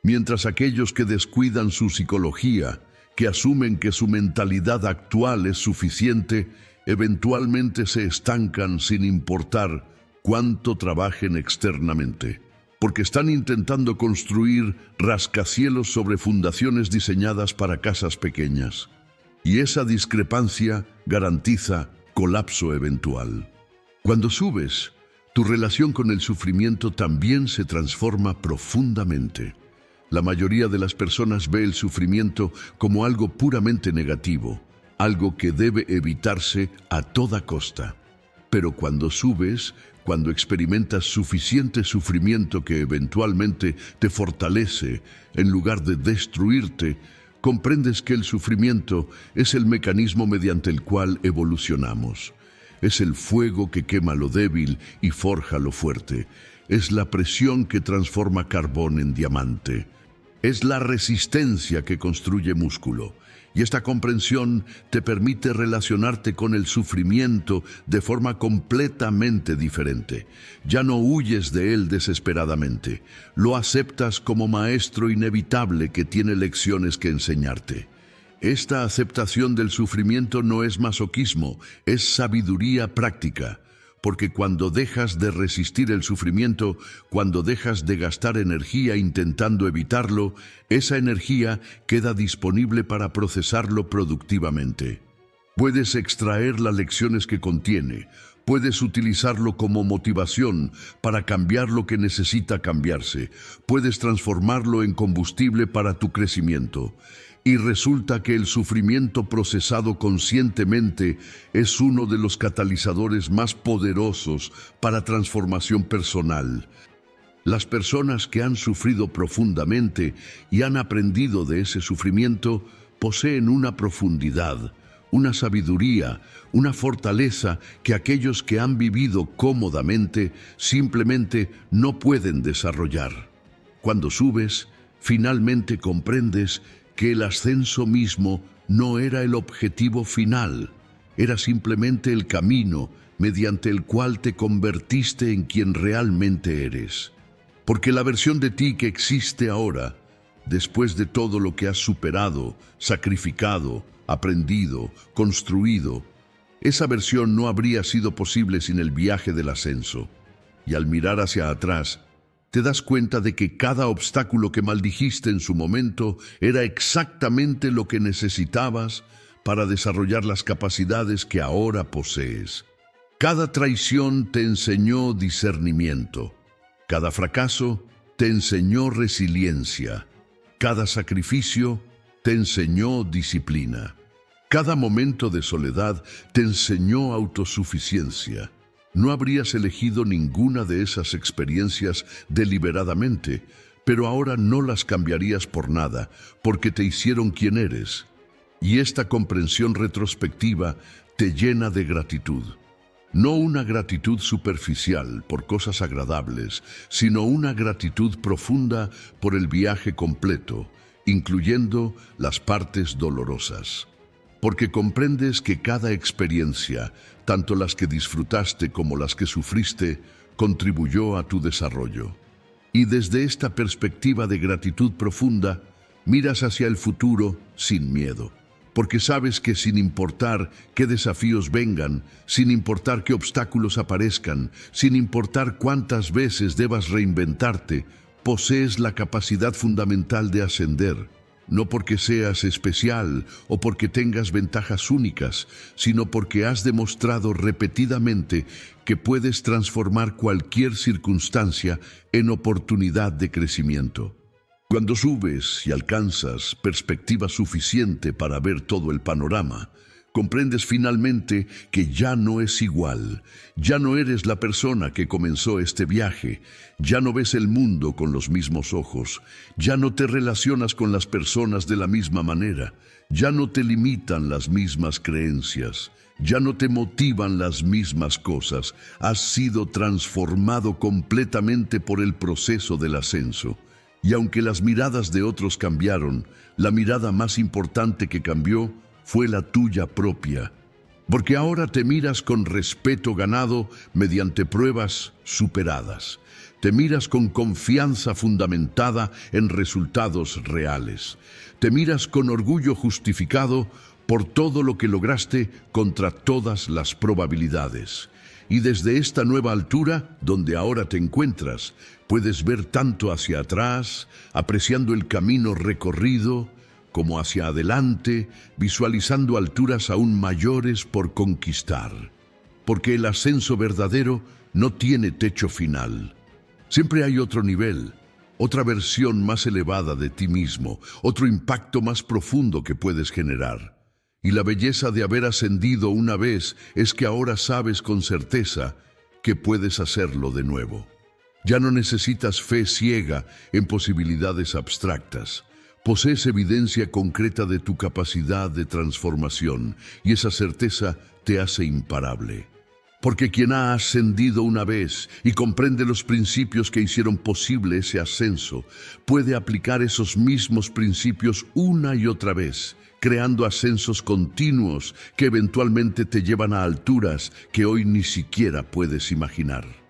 mientras aquellos que descuidan su psicología, que asumen que su mentalidad actual es suficiente, eventualmente se estancan sin importar cuánto trabajen externamente, porque están intentando construir rascacielos sobre fundaciones diseñadas para casas pequeñas. Y esa discrepancia garantiza colapso eventual. Cuando subes, tu relación con el sufrimiento también se transforma profundamente. La mayoría de las personas ve el sufrimiento como algo puramente negativo, algo que debe evitarse a toda costa. Pero cuando subes, cuando experimentas suficiente sufrimiento que eventualmente te fortalece en lugar de destruirte, comprendes que el sufrimiento es el mecanismo mediante el cual evolucionamos. Es el fuego que quema lo débil y forja lo fuerte. Es la presión que transforma carbón en diamante. Es la resistencia que construye músculo. Y esta comprensión te permite relacionarte con el sufrimiento de forma completamente diferente. Ya no huyes de él desesperadamente. Lo aceptas como maestro inevitable que tiene lecciones que enseñarte. Esta aceptación del sufrimiento no es masoquismo, es sabiduría práctica. Porque cuando dejas de resistir el sufrimiento, cuando dejas de gastar energía intentando evitarlo, esa energía queda disponible para procesarlo productivamente. Puedes extraer las lecciones que contiene, puedes utilizarlo como motivación para cambiar lo que necesita cambiarse, puedes transformarlo en combustible para tu crecimiento. Y resulta que el sufrimiento procesado conscientemente es uno de los catalizadores más poderosos para transformación personal. Las personas que han sufrido profundamente y han aprendido de ese sufrimiento poseen una profundidad, una sabiduría, una fortaleza que aquellos que han vivido cómodamente simplemente no pueden desarrollar. Cuando subes, finalmente comprendes que el ascenso mismo no era el objetivo final, era simplemente el camino mediante el cual te convertiste en quien realmente eres. Porque la versión de ti que existe ahora, después de todo lo que has superado, sacrificado, aprendido, construido, esa versión no habría sido posible sin el viaje del ascenso. Y al mirar hacia atrás, te das cuenta de que cada obstáculo que maldijiste en su momento era exactamente lo que necesitabas para desarrollar las capacidades que ahora posees. Cada traición te enseñó discernimiento. Cada fracaso te enseñó resiliencia. Cada sacrificio te enseñó disciplina. Cada momento de soledad te enseñó autosuficiencia. No habrías elegido ninguna de esas experiencias deliberadamente, pero ahora no las cambiarías por nada, porque te hicieron quien eres. Y esta comprensión retrospectiva te llena de gratitud. No una gratitud superficial por cosas agradables, sino una gratitud profunda por el viaje completo, incluyendo las partes dolorosas. Porque comprendes que cada experiencia, tanto las que disfrutaste como las que sufriste, contribuyó a tu desarrollo. Y desde esta perspectiva de gratitud profunda, miras hacia el futuro sin miedo. Porque sabes que sin importar qué desafíos vengan, sin importar qué obstáculos aparezcan, sin importar cuántas veces debas reinventarte, posees la capacidad fundamental de ascender. No porque seas especial o porque tengas ventajas únicas, sino porque has demostrado repetidamente que puedes transformar cualquier circunstancia en oportunidad de crecimiento. Cuando subes y alcanzas perspectiva suficiente para ver todo el panorama, comprendes finalmente que ya no es igual, ya no eres la persona que comenzó este viaje, ya no ves el mundo con los mismos ojos, ya no te relacionas con las personas de la misma manera, ya no te limitan las mismas creencias, ya no te motivan las mismas cosas, has sido transformado completamente por el proceso del ascenso. Y aunque las miradas de otros cambiaron, la mirada más importante que cambió fue la tuya propia, porque ahora te miras con respeto ganado mediante pruebas superadas. Te miras con confianza fundamentada en resultados reales. Te miras con orgullo justificado por todo lo que lograste contra todas las probabilidades. Y desde esta nueva altura, donde ahora te encuentras, puedes ver tanto hacia atrás, apreciando el camino recorrido, como hacia adelante, visualizando alturas aún mayores por conquistar. Porque el ascenso verdadero no tiene techo final. Siempre hay otro nivel, otra versión más elevada de ti mismo, otro impacto más profundo que puedes generar. Y la belleza de haber ascendido una vez es que ahora sabes con certeza que puedes hacerlo de nuevo. Ya no necesitas fe ciega en posibilidades abstractas. Posees evidencia concreta de tu capacidad de transformación y esa certeza te hace imparable. Porque quien ha ascendido una vez y comprende los principios que hicieron posible ese ascenso, puede aplicar esos mismos principios una y otra vez, creando ascensos continuos que eventualmente te llevan a alturas que hoy ni siquiera puedes imaginar.